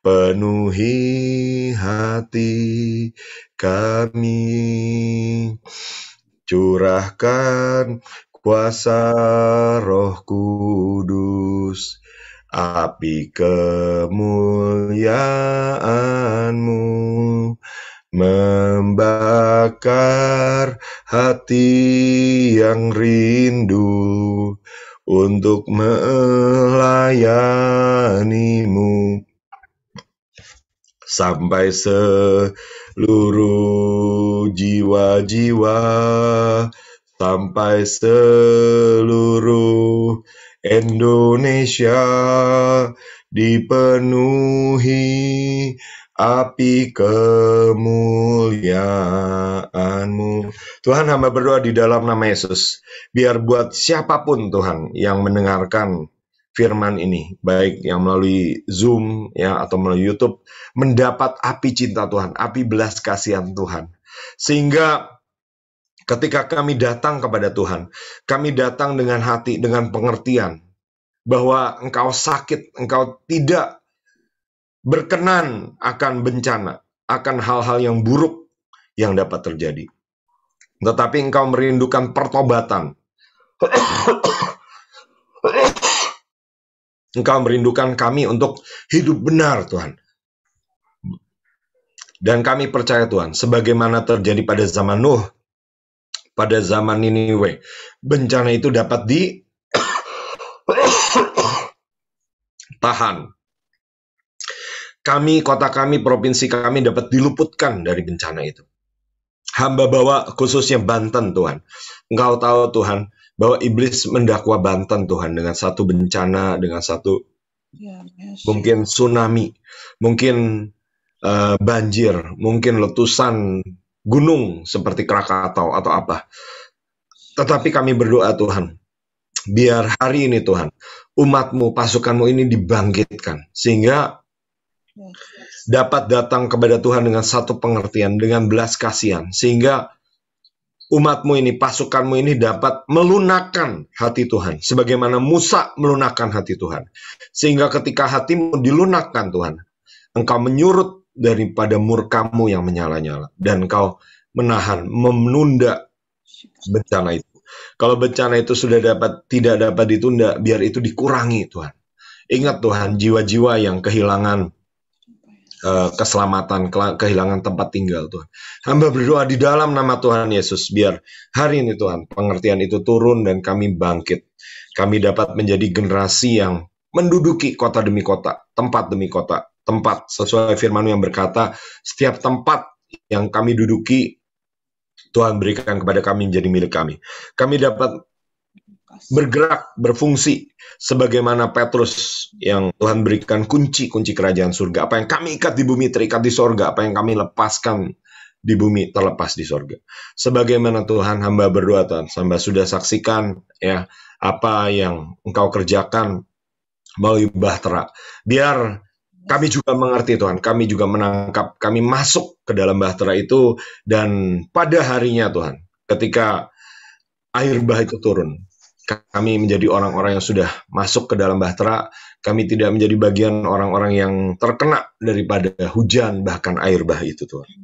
penuhi hati kami, curahkan kuasa Roh Kudus, api kemuliaan-Mu membakar hati yang rindu untuk melayani-Mu sampai seluruh jiwa-jiwa, sampai seluruh Indonesia dipenuhi api kemuliaan-Mu. Tuhan, hamba berdoa di dalam nama Yesus, biar buat siapapun Tuhan yang mendengarkan firman ini, baik yang melalui Zoom ya atau melalui YouTube, mendapat api cinta Tuhan, api belas kasihan Tuhan. Sehingga ketika kami datang kepada Tuhan, kami datang dengan hati, dengan pengertian bahwa Engkau sakit, Engkau tidak berkenan akan bencana, akan hal-hal yang buruk yang dapat terjadi. Tetapi Engkau merindukan pertobatan. Engkau merindukan kami untuk hidup benar, Tuhan. Dan kami percaya, Tuhan, sebagaimana terjadi pada zaman Nuh, pada zaman Niniwe, bencana itu dapat ditahan. Kami, kota kami, provinsi kami dapat diluputkan dari bencana itu. Hamba bawa khususnya Banten, Tuhan. Engkau tahu, Tuhan, bahwa iblis mendakwa Banten, Tuhan, dengan satu bencana, dengan satu mungkin tsunami, mungkin banjir, mungkin letusan gunung seperti Krakatau atau apa. Tetapi kami berdoa, Tuhan, biar hari ini, Tuhan, umat-Mu, pasukan-Mu ini dibangkitkan, sehingga dapat datang kepada Tuhan dengan satu pengertian, dengan belas kasihan, sehingga umat-Mu ini, pasukan-Mu ini dapat melunakkan hati Tuhan, sebagaimana Musa melunakkan hati Tuhan. Sehingga ketika hatimu dilunakkan Tuhan, Engkau menyurut daripada murka-Mu yang menyala-nyala, dan Engkau menahan, menunda bencana itu. Kalau bencana itu sudah tidak dapat ditunda, biar itu dikurangi Tuhan. Ingat Tuhan, jiwa-jiwa yang kehilangan keselamatan, kehilangan tempat tinggal Tuhan. Hamba berdoa di dalam nama Tuhan Yesus, biar hari ini Tuhan, pengertian itu turun dan kami bangkit. Kami dapat menjadi generasi yang menduduki kota demi kota, tempat demi kota, tempat sesuai firman yang berkata, setiap tempat yang kami duduki, Tuhan berikan kepada kami menjadi milik kami. Kami dapat bergerak, berfungsi sebagaimana Petrus yang Tuhan berikan kunci-kunci kerajaan surga. Apa yang kami ikat di bumi terikat di sorga, apa yang kami lepaskan di bumi terlepas di sorga. Sebagaimana Tuhan, hamba berdoa Tuhan, hamba sudah saksikan ya apa yang Engkau kerjakan melalui Bahtera. Biar kami juga mengerti Tuhan, kami juga menangkap, kami masuk ke dalam Bahtera itu, dan pada harinya Tuhan, ketika air bah itu turun, kami menjadi orang-orang yang sudah masuk ke dalam Bahtera. Kami tidak menjadi bagian orang-orang yang terkena daripada hujan bahkan air bah itu Tuhan.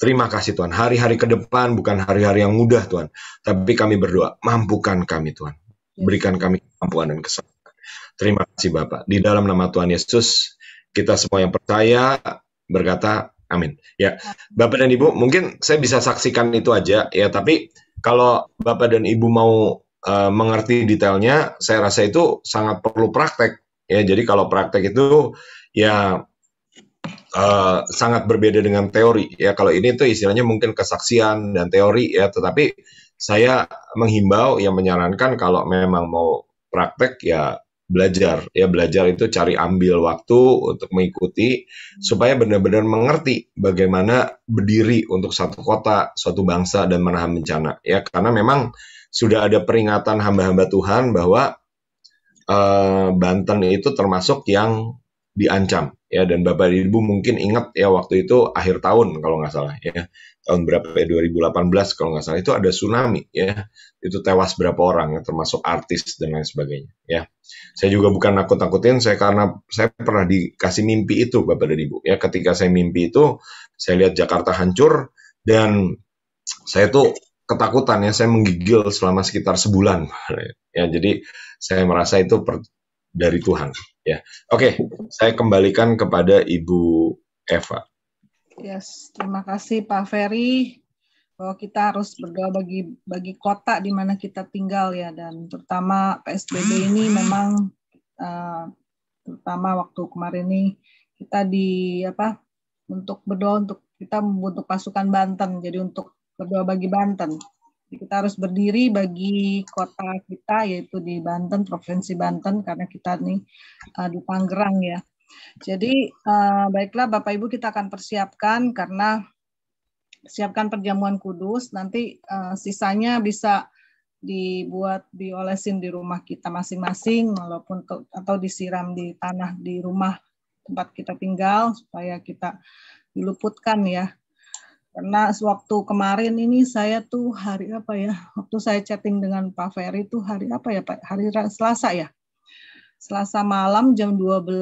Terima kasih Tuhan. Hari-hari ke depan bukan hari-hari yang mudah Tuhan, tapi kami berdoa, mampukan kami Tuhan. Berikan kami kemampuan dan kesabaran. Terima kasih Bapak. Di dalam nama Tuhan Yesus, kita semua yang percaya berkata amin. Ya, Bapak dan Ibu, mungkin saya bisa saksikan itu aja ya, tapi kalau Bapak dan Ibu mau mengerti detailnya, saya rasa itu sangat perlu praktek ya. Jadi kalau praktek itu ya sangat berbeda dengan teori ya. Kalau ini tuh istilahnya mungkin kesaksian dan teori ya, tetapi saya menghimbau yang menyarankan kalau memang mau praktek ya belajar itu cari ambil waktu untuk mengikuti supaya benar-benar mengerti bagaimana berdiri untuk satu kota, suatu bangsa dan menahan bencana ya, karena memang sudah ada peringatan hamba-hamba Tuhan bahwa Banten itu termasuk yang diancam ya, dan Bapak Ibu mungkin ingat ya waktu itu akhir tahun kalau nggak salah ya, tahun berapa ya, 2018 kalau nggak salah, itu ada tsunami ya, itu tewas berapa orang ya, termasuk artis dan lain sebagainya ya. Saya juga bukan nakut-nakutin, karena saya pernah dikasih mimpi itu Bapak dan Ibu ya. Ketika saya mimpi itu, saya lihat Jakarta hancur dan saya tuh ketakutan ya, saya menggigil selama sekitar sebulan ya. Jadi saya merasa itu dari Tuhan ya. Oke, saya kembalikan kepada Ibu Eva. Yes, terima kasih Pak Ferry. Bahwa kita harus berdoa bagi kota di mana kita tinggal ya, dan terutama PSBB ini memang terutama waktu kemarin ini kita untuk berdoa untuk kita membentuk pasukan Banten, jadi untuk berdoa bagi Banten. Jadi kita harus berdiri bagi kota kita, yaitu di Banten, Provinsi Banten, karena kita nih di Tangerang ya. Jadi baiklah Bapak Ibu, kita akan persiapkan karena siapkan perjamuan kudus, nanti sisanya bisa diolesin di rumah kita masing-masing, atau disiram di tanah di rumah tempat kita tinggal supaya kita diluputkan ya. Karena waktu kemarin ini saya tuh hari apa ya, waktu saya chatting dengan Pak Ferry itu hari apa ya Pak, hari Selasa ya, Selasa malam jam 12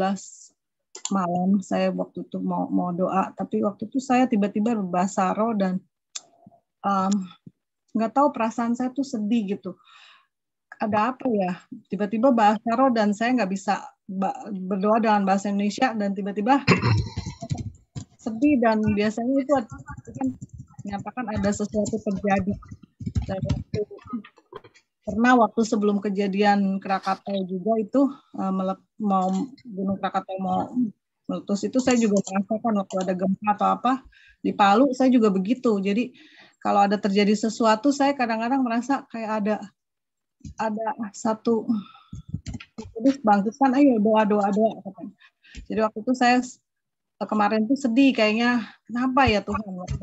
malam saya waktu itu mau doa, tapi waktu itu saya tiba-tiba berbahasa roh dan nggak tahu, perasaan saya tuh sedih gitu. Ada apa ya? Tiba-tiba bahasa roh dan saya nggak bisa berdoa dengan bahasa Indonesia, dan tiba-tiba sedih, dan biasanya itu kan menyatakan ada sesuatu terjadi. Dan waktu sebelum kejadian Krakatau juga itu mau Gunung Krakatau mau meletus itu, saya juga merasakan waktu ada gempa atau apa di Palu, saya juga begitu. Jadi kalau ada terjadi sesuatu, saya kadang-kadang merasa kayak ada satu terus bangkitkan, ayo doa. Jadi waktu itu saya kemarin tuh sedih, kayaknya kenapa ya Tuhan waktu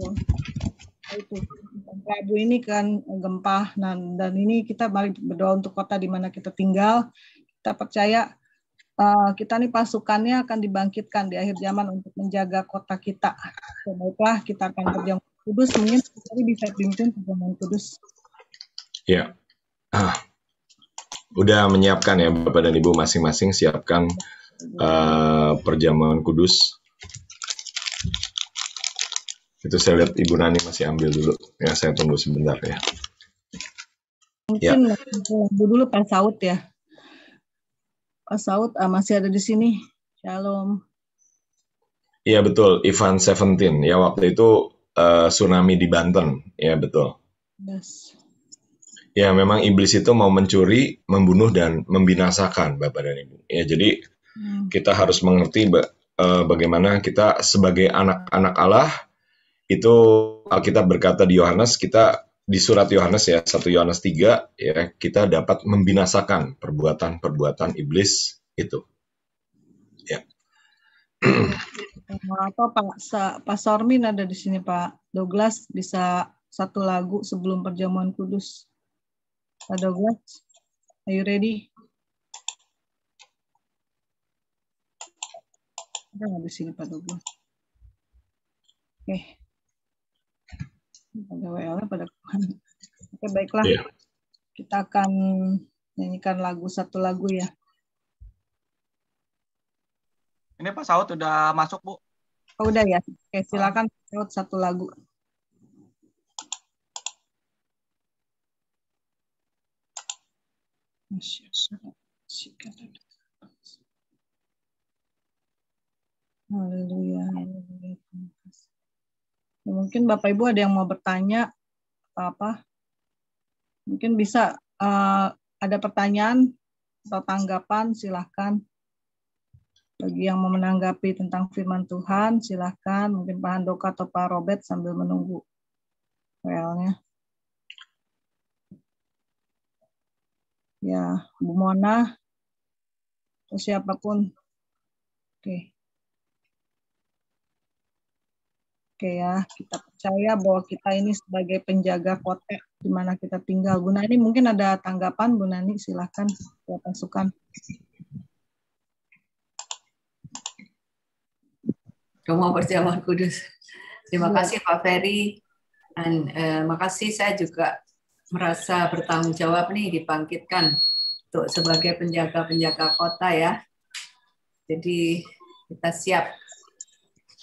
itu Rabu ini kan gempa, dan ini kita mari berdoa untuk kota di mana kita tinggal. Kita percaya kita nih pasukannya akan dibangkitkan di akhir zaman untuk menjaga kota kita. Baiklah, kita akan berjamuan kudus, mungkin tadi bisa pimpin perjamuan kudus. Ya, udah menyiapkan ya Bapak dan Ibu masing-masing, siapkan perjamuan kudus. Itu saya lihat Ibu Nani masih ambil dulu ya, saya tunggu sebentar ya. Mungkin dulu Pak Saud ya. Pak Saud masih ada di sini. Shalom. Iya betul, Ivan 17 ya, waktu itu tsunami di Banten ya, betul. Yes. Ya memang iblis itu mau mencuri, membunuh dan membinasakan Bapak dan Ibu. Ya jadi kita harus mengerti bagaimana kita sebagai anak-anak Allah itu, Alkitab berkata di Yohanes, kita di surat Yohanes ya, 1 Yohanes 3 ya, kita dapat membinasakan perbuatan-perbuatan iblis itu. Ya. Apa Pak Sormin ada di sini, Pak Douglas, bisa satu lagu sebelum perjamuan kudus. Pak Douglas, are you ready? Ada nggak di sini Pak Douglas? Oke. Pada WL-nya pada kemana? Oke, baiklah. Yeah. Kita akan nyanyikan satu lagu ya. Ini Pak Saud udah masuk, Bu. Oh, udah ya. Oke, silakan Pak Saud satu lagu. Haleluya. Ya, mungkin Bapak Ibu ada yang mau bertanya apa? Mungkin bisa ada pertanyaan atau tanggapan, silahkan. Bagi yang mau menanggapi tentang firman Tuhan, silahkan. Mungkin Pak Handoko atau Pak Robert sambil menunggu WL-nya. Ya, Bu Mona, atau siapapun. Oke. Oke ya, kita percaya bahwa kita ini sebagai penjaga kota di mana kita tinggal. Bu Nani, mungkin ada tanggapan, Bu Nani, silahkan buat masukan. Rumah Perjamuan Kudus. Terima kasih Pak Ferry. Dan makasih, saya juga merasa bertanggung jawab nih dibangkitkan untuk sebagai penjaga-penjaga kota ya. Jadi kita siap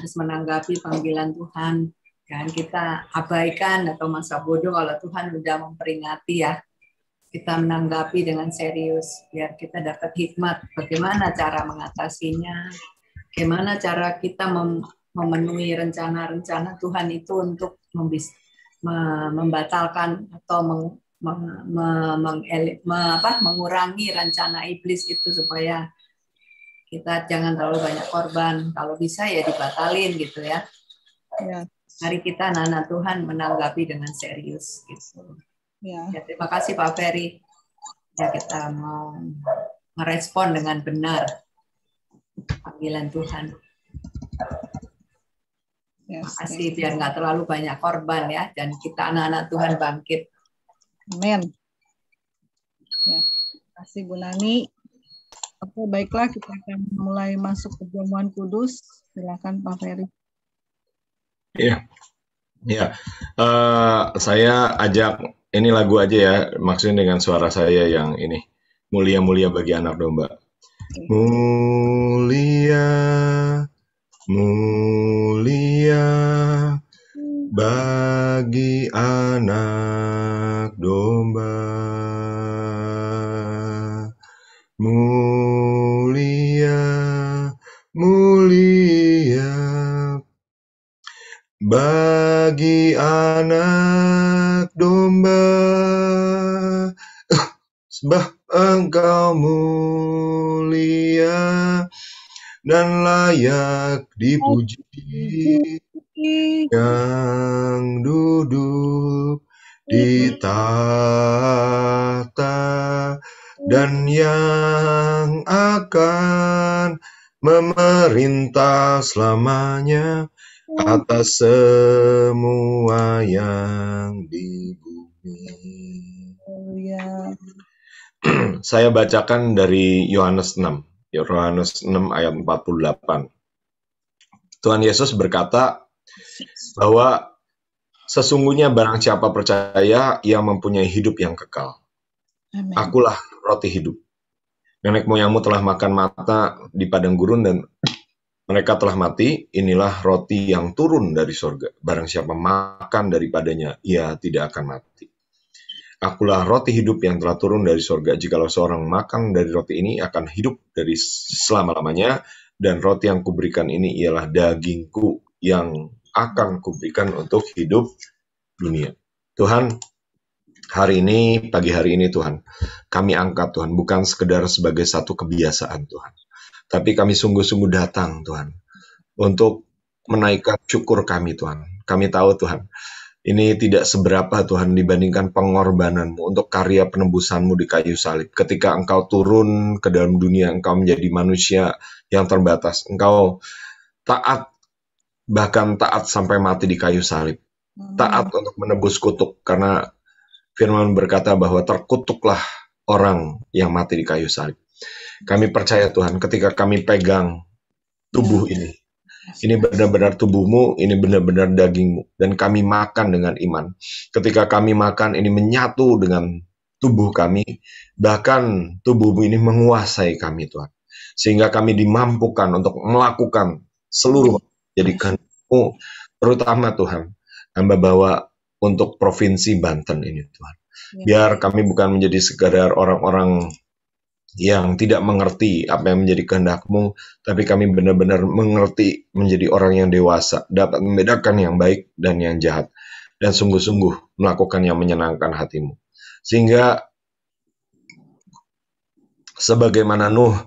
harus menanggapi panggilan Tuhan. Jangan kita abaikan atau masa bodoh kalau Tuhan sudah memperingati ya. Kita menanggapi dengan serius biar kita dapat hikmat bagaimana cara mengatasinya. Bagaimana cara kita memenuhi rencana-rencana Tuhan itu untuk membatalkan atau mengurangi rencana iblis itu supaya kita jangan terlalu banyak korban. Kalau bisa ya dibatalin gitu ya. Mari kita anak-anak Tuhan menanggapi dengan serius gitu. Ya, terima kasih Pak Ferry. Ya, kita mau merespon dengan benar panggilan Tuhan. Makasih biar nggak terlalu banyak korban ya, dan kita anak-anak Tuhan bangkit. Amin. Ya, terima kasih Bu Nani. Oke, baiklah, kita akan mulai masuk perjamuan kudus. Silakan Pak Ferry. Iya, ya. Saya ajak ini lagu aja ya, maksudnya dengan suara saya yang ini mulia-mulia bagi anak domba. Mulia, mulia bagi anak domba. Mulia, mulia bagi anak domba. Sebab Engkau mulia dan layak dipuji, yang duduk di tahta dan yang akan memerintah selamanya atas semua yang di bumi. Saya bacakan dari Yohanes 6. Yohanes 6 ayat 48. Tuhan Yesus berkata bahwa sesungguhnya barang siapa percaya, ia mempunyai hidup yang kekal. Amen. Akulah roti hidup. Nenek moyangmu telah makan mata di padang gurun dan mereka telah mati. Inilah roti yang turun dari surga. Barang siapa makan daripadanya, ia tidak akan mati. Akulah roti hidup yang telah turun dari surga. Jikalau seorang makan dari roti ini, akan hidup dari selama-lamanya. Dan roti yang kuberikan ini ialah dagingku yang akan kuberikan untuk hidup dunia. Tuhan, hari ini, pagi hari ini Tuhan, kami angkat Tuhan, bukan sekedar sebagai satu kebiasaan Tuhan. Tapi kami sungguh-sungguh datang Tuhan, untuk menaikkan syukur kami Tuhan. Kami tahu Tuhan, ini tidak seberapa Tuhan dibandingkan pengorbananmu untuk karya penebusanmu di kayu salib. Ketika Engkau turun ke dalam dunia, Engkau menjadi manusia yang terbatas. Engkau taat, bahkan taat sampai mati di kayu salib. Taat untuk menebus kutuk, karena firman berkata bahwa terkutuklah orang yang mati di kayu salib. Kami percaya Tuhan, ketika kami pegang tubuh ini benar-benar tubuhmu, ini benar-benar dagingmu, dan kami makan dengan iman. Ketika kami makan, ini menyatu dengan tubuh kami, bahkan tubuhmu ini menguasai kami Tuhan, sehingga kami dimampukan untuk melakukan seluruh jadikanmu, terutama Tuhan, hamba bawa untuk provinsi Banten ini Tuhan. Biar kami bukan menjadi sekadar orang-orang yang tidak mengerti apa yang menjadi kehendak-Mu, tapi kami benar-benar mengerti, menjadi orang yang dewasa, dapat membedakan yang baik dan yang jahat, dan sungguh-sungguh melakukan yang menyenangkan hati-Mu. Sehingga sebagaimana Nuh,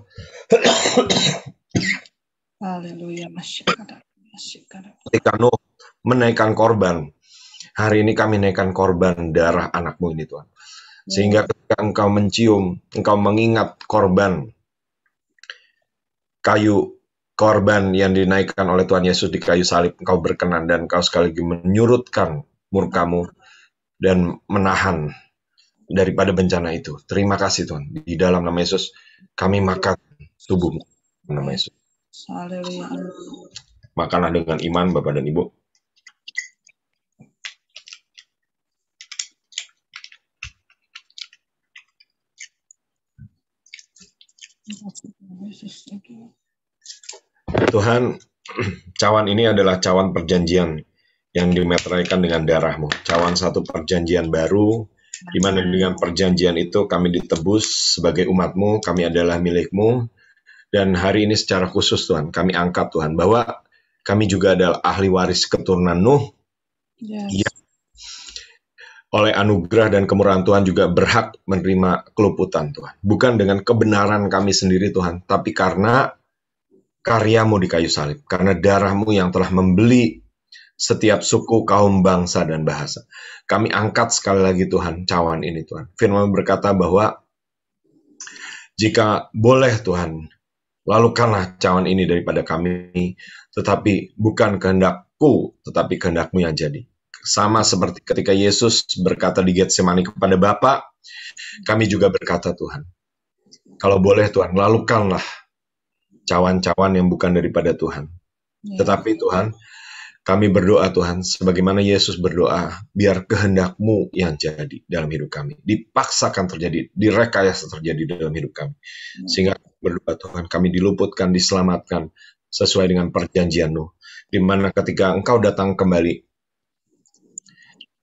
Haleluya, ketika Nuh menaikkan korban, hari ini kami naikkan korban darah anak-Mu ini Tuhan. Sehingga ketika Engkau mencium, Engkau mengingat korban yang dinaikkan oleh Tuhan Yesus di kayu salib, Engkau berkenan dan Engkau sekaligus menyurutkan murka-Mu dan menahan daripada bencana itu. Terima kasih Tuhan. Di dalam nama Yesus kami makan tubuh-Mu. Nama Yesus. Haleluya. Makanlah dengan iman Bapak dan Ibu. Tuhan, cawan ini adalah cawan perjanjian yang dimeteraikan dengan darah-Mu. Cawan satu perjanjian baru, di mana dengan perjanjian itu kami ditebus sebagai umat-Mu, kami adalah milik-Mu. Dan hari ini secara khusus Tuhan, kami angkat Tuhan, bahwa kami juga adalah ahli waris keturunan Nuh. Yang oleh anugerah dan kemurahan Tuhan juga berhak menerima keluputan Tuhan. Bukan dengan kebenaran kami sendiri Tuhan, tapi karena karya-Mu di kayu salib. Karena darah-Mu yang telah membeli setiap suku, kaum, bangsa, dan bahasa. Kami angkat sekali lagi Tuhan, cawan ini Tuhan. Firman berkata bahwa jika boleh Tuhan, lalukanlah cawan ini daripada kami, tetapi bukan kehendak-Ku, tetapi kehendak-Mu yang jadi. Sama seperti ketika Yesus berkata di Getsemani kepada Bapa, kami juga berkata Tuhan, kalau boleh Tuhan, lalukanlah cawan-cawan yang bukan daripada Tuhan. Tetapi Tuhan, kami berdoa Tuhan, sebagaimana Yesus berdoa, biar kehendak-Mu yang jadi dalam hidup kami. Dipaksakan terjadi, direkayasa terjadi dalam hidup kami. Sehingga berdoa Tuhan, kami diluputkan, diselamatkan, sesuai dengan perjanjian Nuh. Di mana ketika Engkau datang kembali,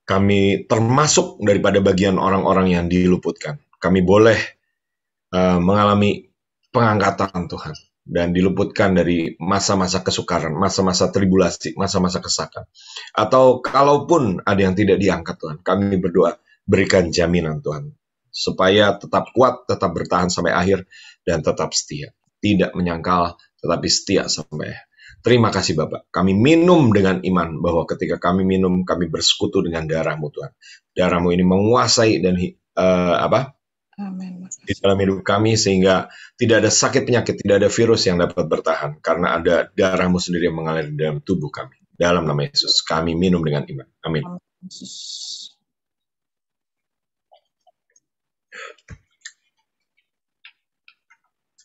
kami termasuk daripada bagian orang-orang yang diluputkan. Kami boleh mengalami pengangkatan Tuhan. Dan diluputkan dari masa-masa kesukaran, masa-masa tribulasi, masa-masa kesakan. Atau kalaupun ada yang tidak diangkat Tuhan, kami berdoa, berikan jaminan Tuhan. Supaya tetap kuat, tetap bertahan sampai akhir, dan tetap setia. Tidak menyangkal, tetapi setia sampai akhir. Terima kasih Bapak. Kami minum dengan iman bahwa ketika kami minum, kami bersekutu dengan darah-Mu Tuhan. Darah-Mu ini menguasai dan Amin. di dalam hidup kami, sehingga tidak ada sakit penyakit, tidak ada virus yang dapat bertahan, karena ada darah-Mu sendiri yang mengalir di dalam tubuh kami. Dalam nama Yesus, kami minum dengan iman. Amin.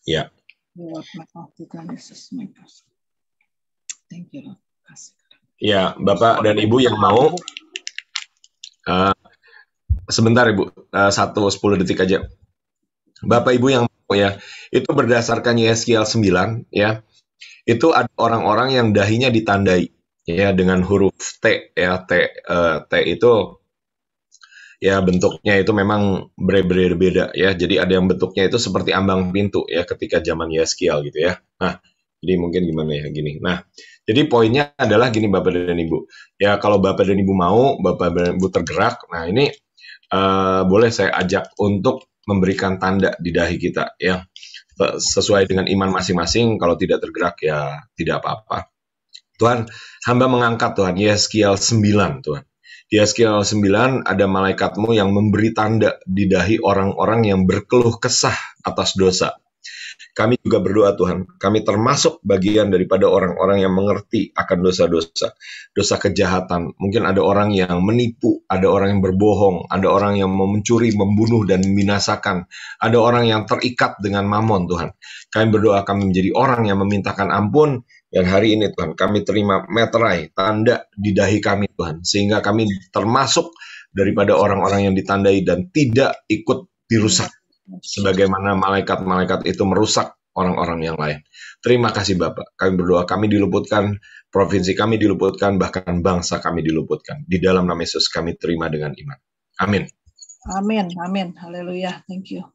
Ya. Thank you. Ya, Bapak dan Ibu yang mau, sebentar Ibu, 10 detik aja. Bapak Ibu yang mau ya, itu berdasarkan Yeskiel 9 ya. Itu ada orang-orang yang dahinya ditandai ya dengan huruf T ya. T itu ya bentuknya itu memang berbeda ya. Jadi ada yang bentuknya itu seperti ambang pintu ya ketika zaman Yeskiel gitu ya. Nah, jadi mungkin gimana ya gini. Nah, jadi poinnya adalah gini Bapak dan Ibu. Ya kalau Bapak dan Ibu mau, Bapak dan Ibu tergerak. Nah, ini boleh saya ajak untuk memberikan tanda di dahi kita ya. Sesuai dengan iman masing-masing. Kalau tidak tergerak ya tidak apa-apa. Tuhan, hamba mengangkat Tuhan Yeskiel 9 Tuhan. Di Yeskiel 9 ada malaikatmu yang memberi tanda di dahi orang-orang yang berkeluh kesah atas dosa. Kami juga berdoa Tuhan, kami termasuk bagian daripada orang-orang yang mengerti akan dosa-dosa, dosa kejahatan. Mungkin ada orang yang menipu, ada orang yang berbohong, ada orang yang mau mencuri, membunuh, dan membinasakan. Ada orang yang terikat dengan mamon Tuhan. Kami berdoa kami menjadi orang yang memintakan ampun, dan hari ini Tuhan kami terima meterai, tanda di dahi kami Tuhan. Sehingga kami termasuk daripada orang-orang yang ditandai dan tidak ikut dirusak. Sebagaimana malaikat-malaikat itu merusak orang-orang yang lain. Terima kasih Bapak. Kami berdoa kami diluputkan, provinsi kami diluputkan, bahkan bangsa kami diluputkan. Di dalam nama Yesus kami terima dengan iman. Amin. Amin, amin. Haleluya. Thank you.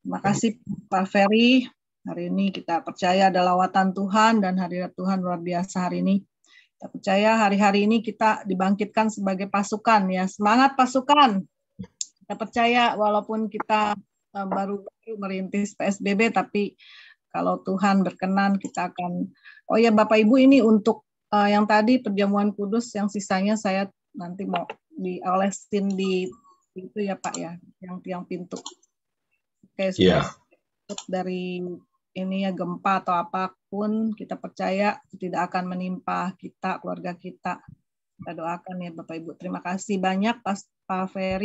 Terima kasih Pak Ferry. Hari ini kita percaya ada lawatan Tuhan dan hadirat Tuhan luar biasa hari ini. Kita percaya hari-hari ini kita dibangkitkan sebagai pasukan ya. Semangat pasukan. Kita percaya walaupun kita baru merintis PSBB, tapi kalau Tuhan berkenan kita akan, oh ya Bapak Ibu ini untuk yang tadi perjamuan kudus, yang sisanya saya nanti mau diolesin di itu ya Pak ya, yang tiang pintu. Oke, dari ini ya gempa atau apapun, kita percaya tidak akan menimpa kita, keluarga kita. Kita doakan ya Bapak Ibu. Terima kasih banyak Pak Ferry.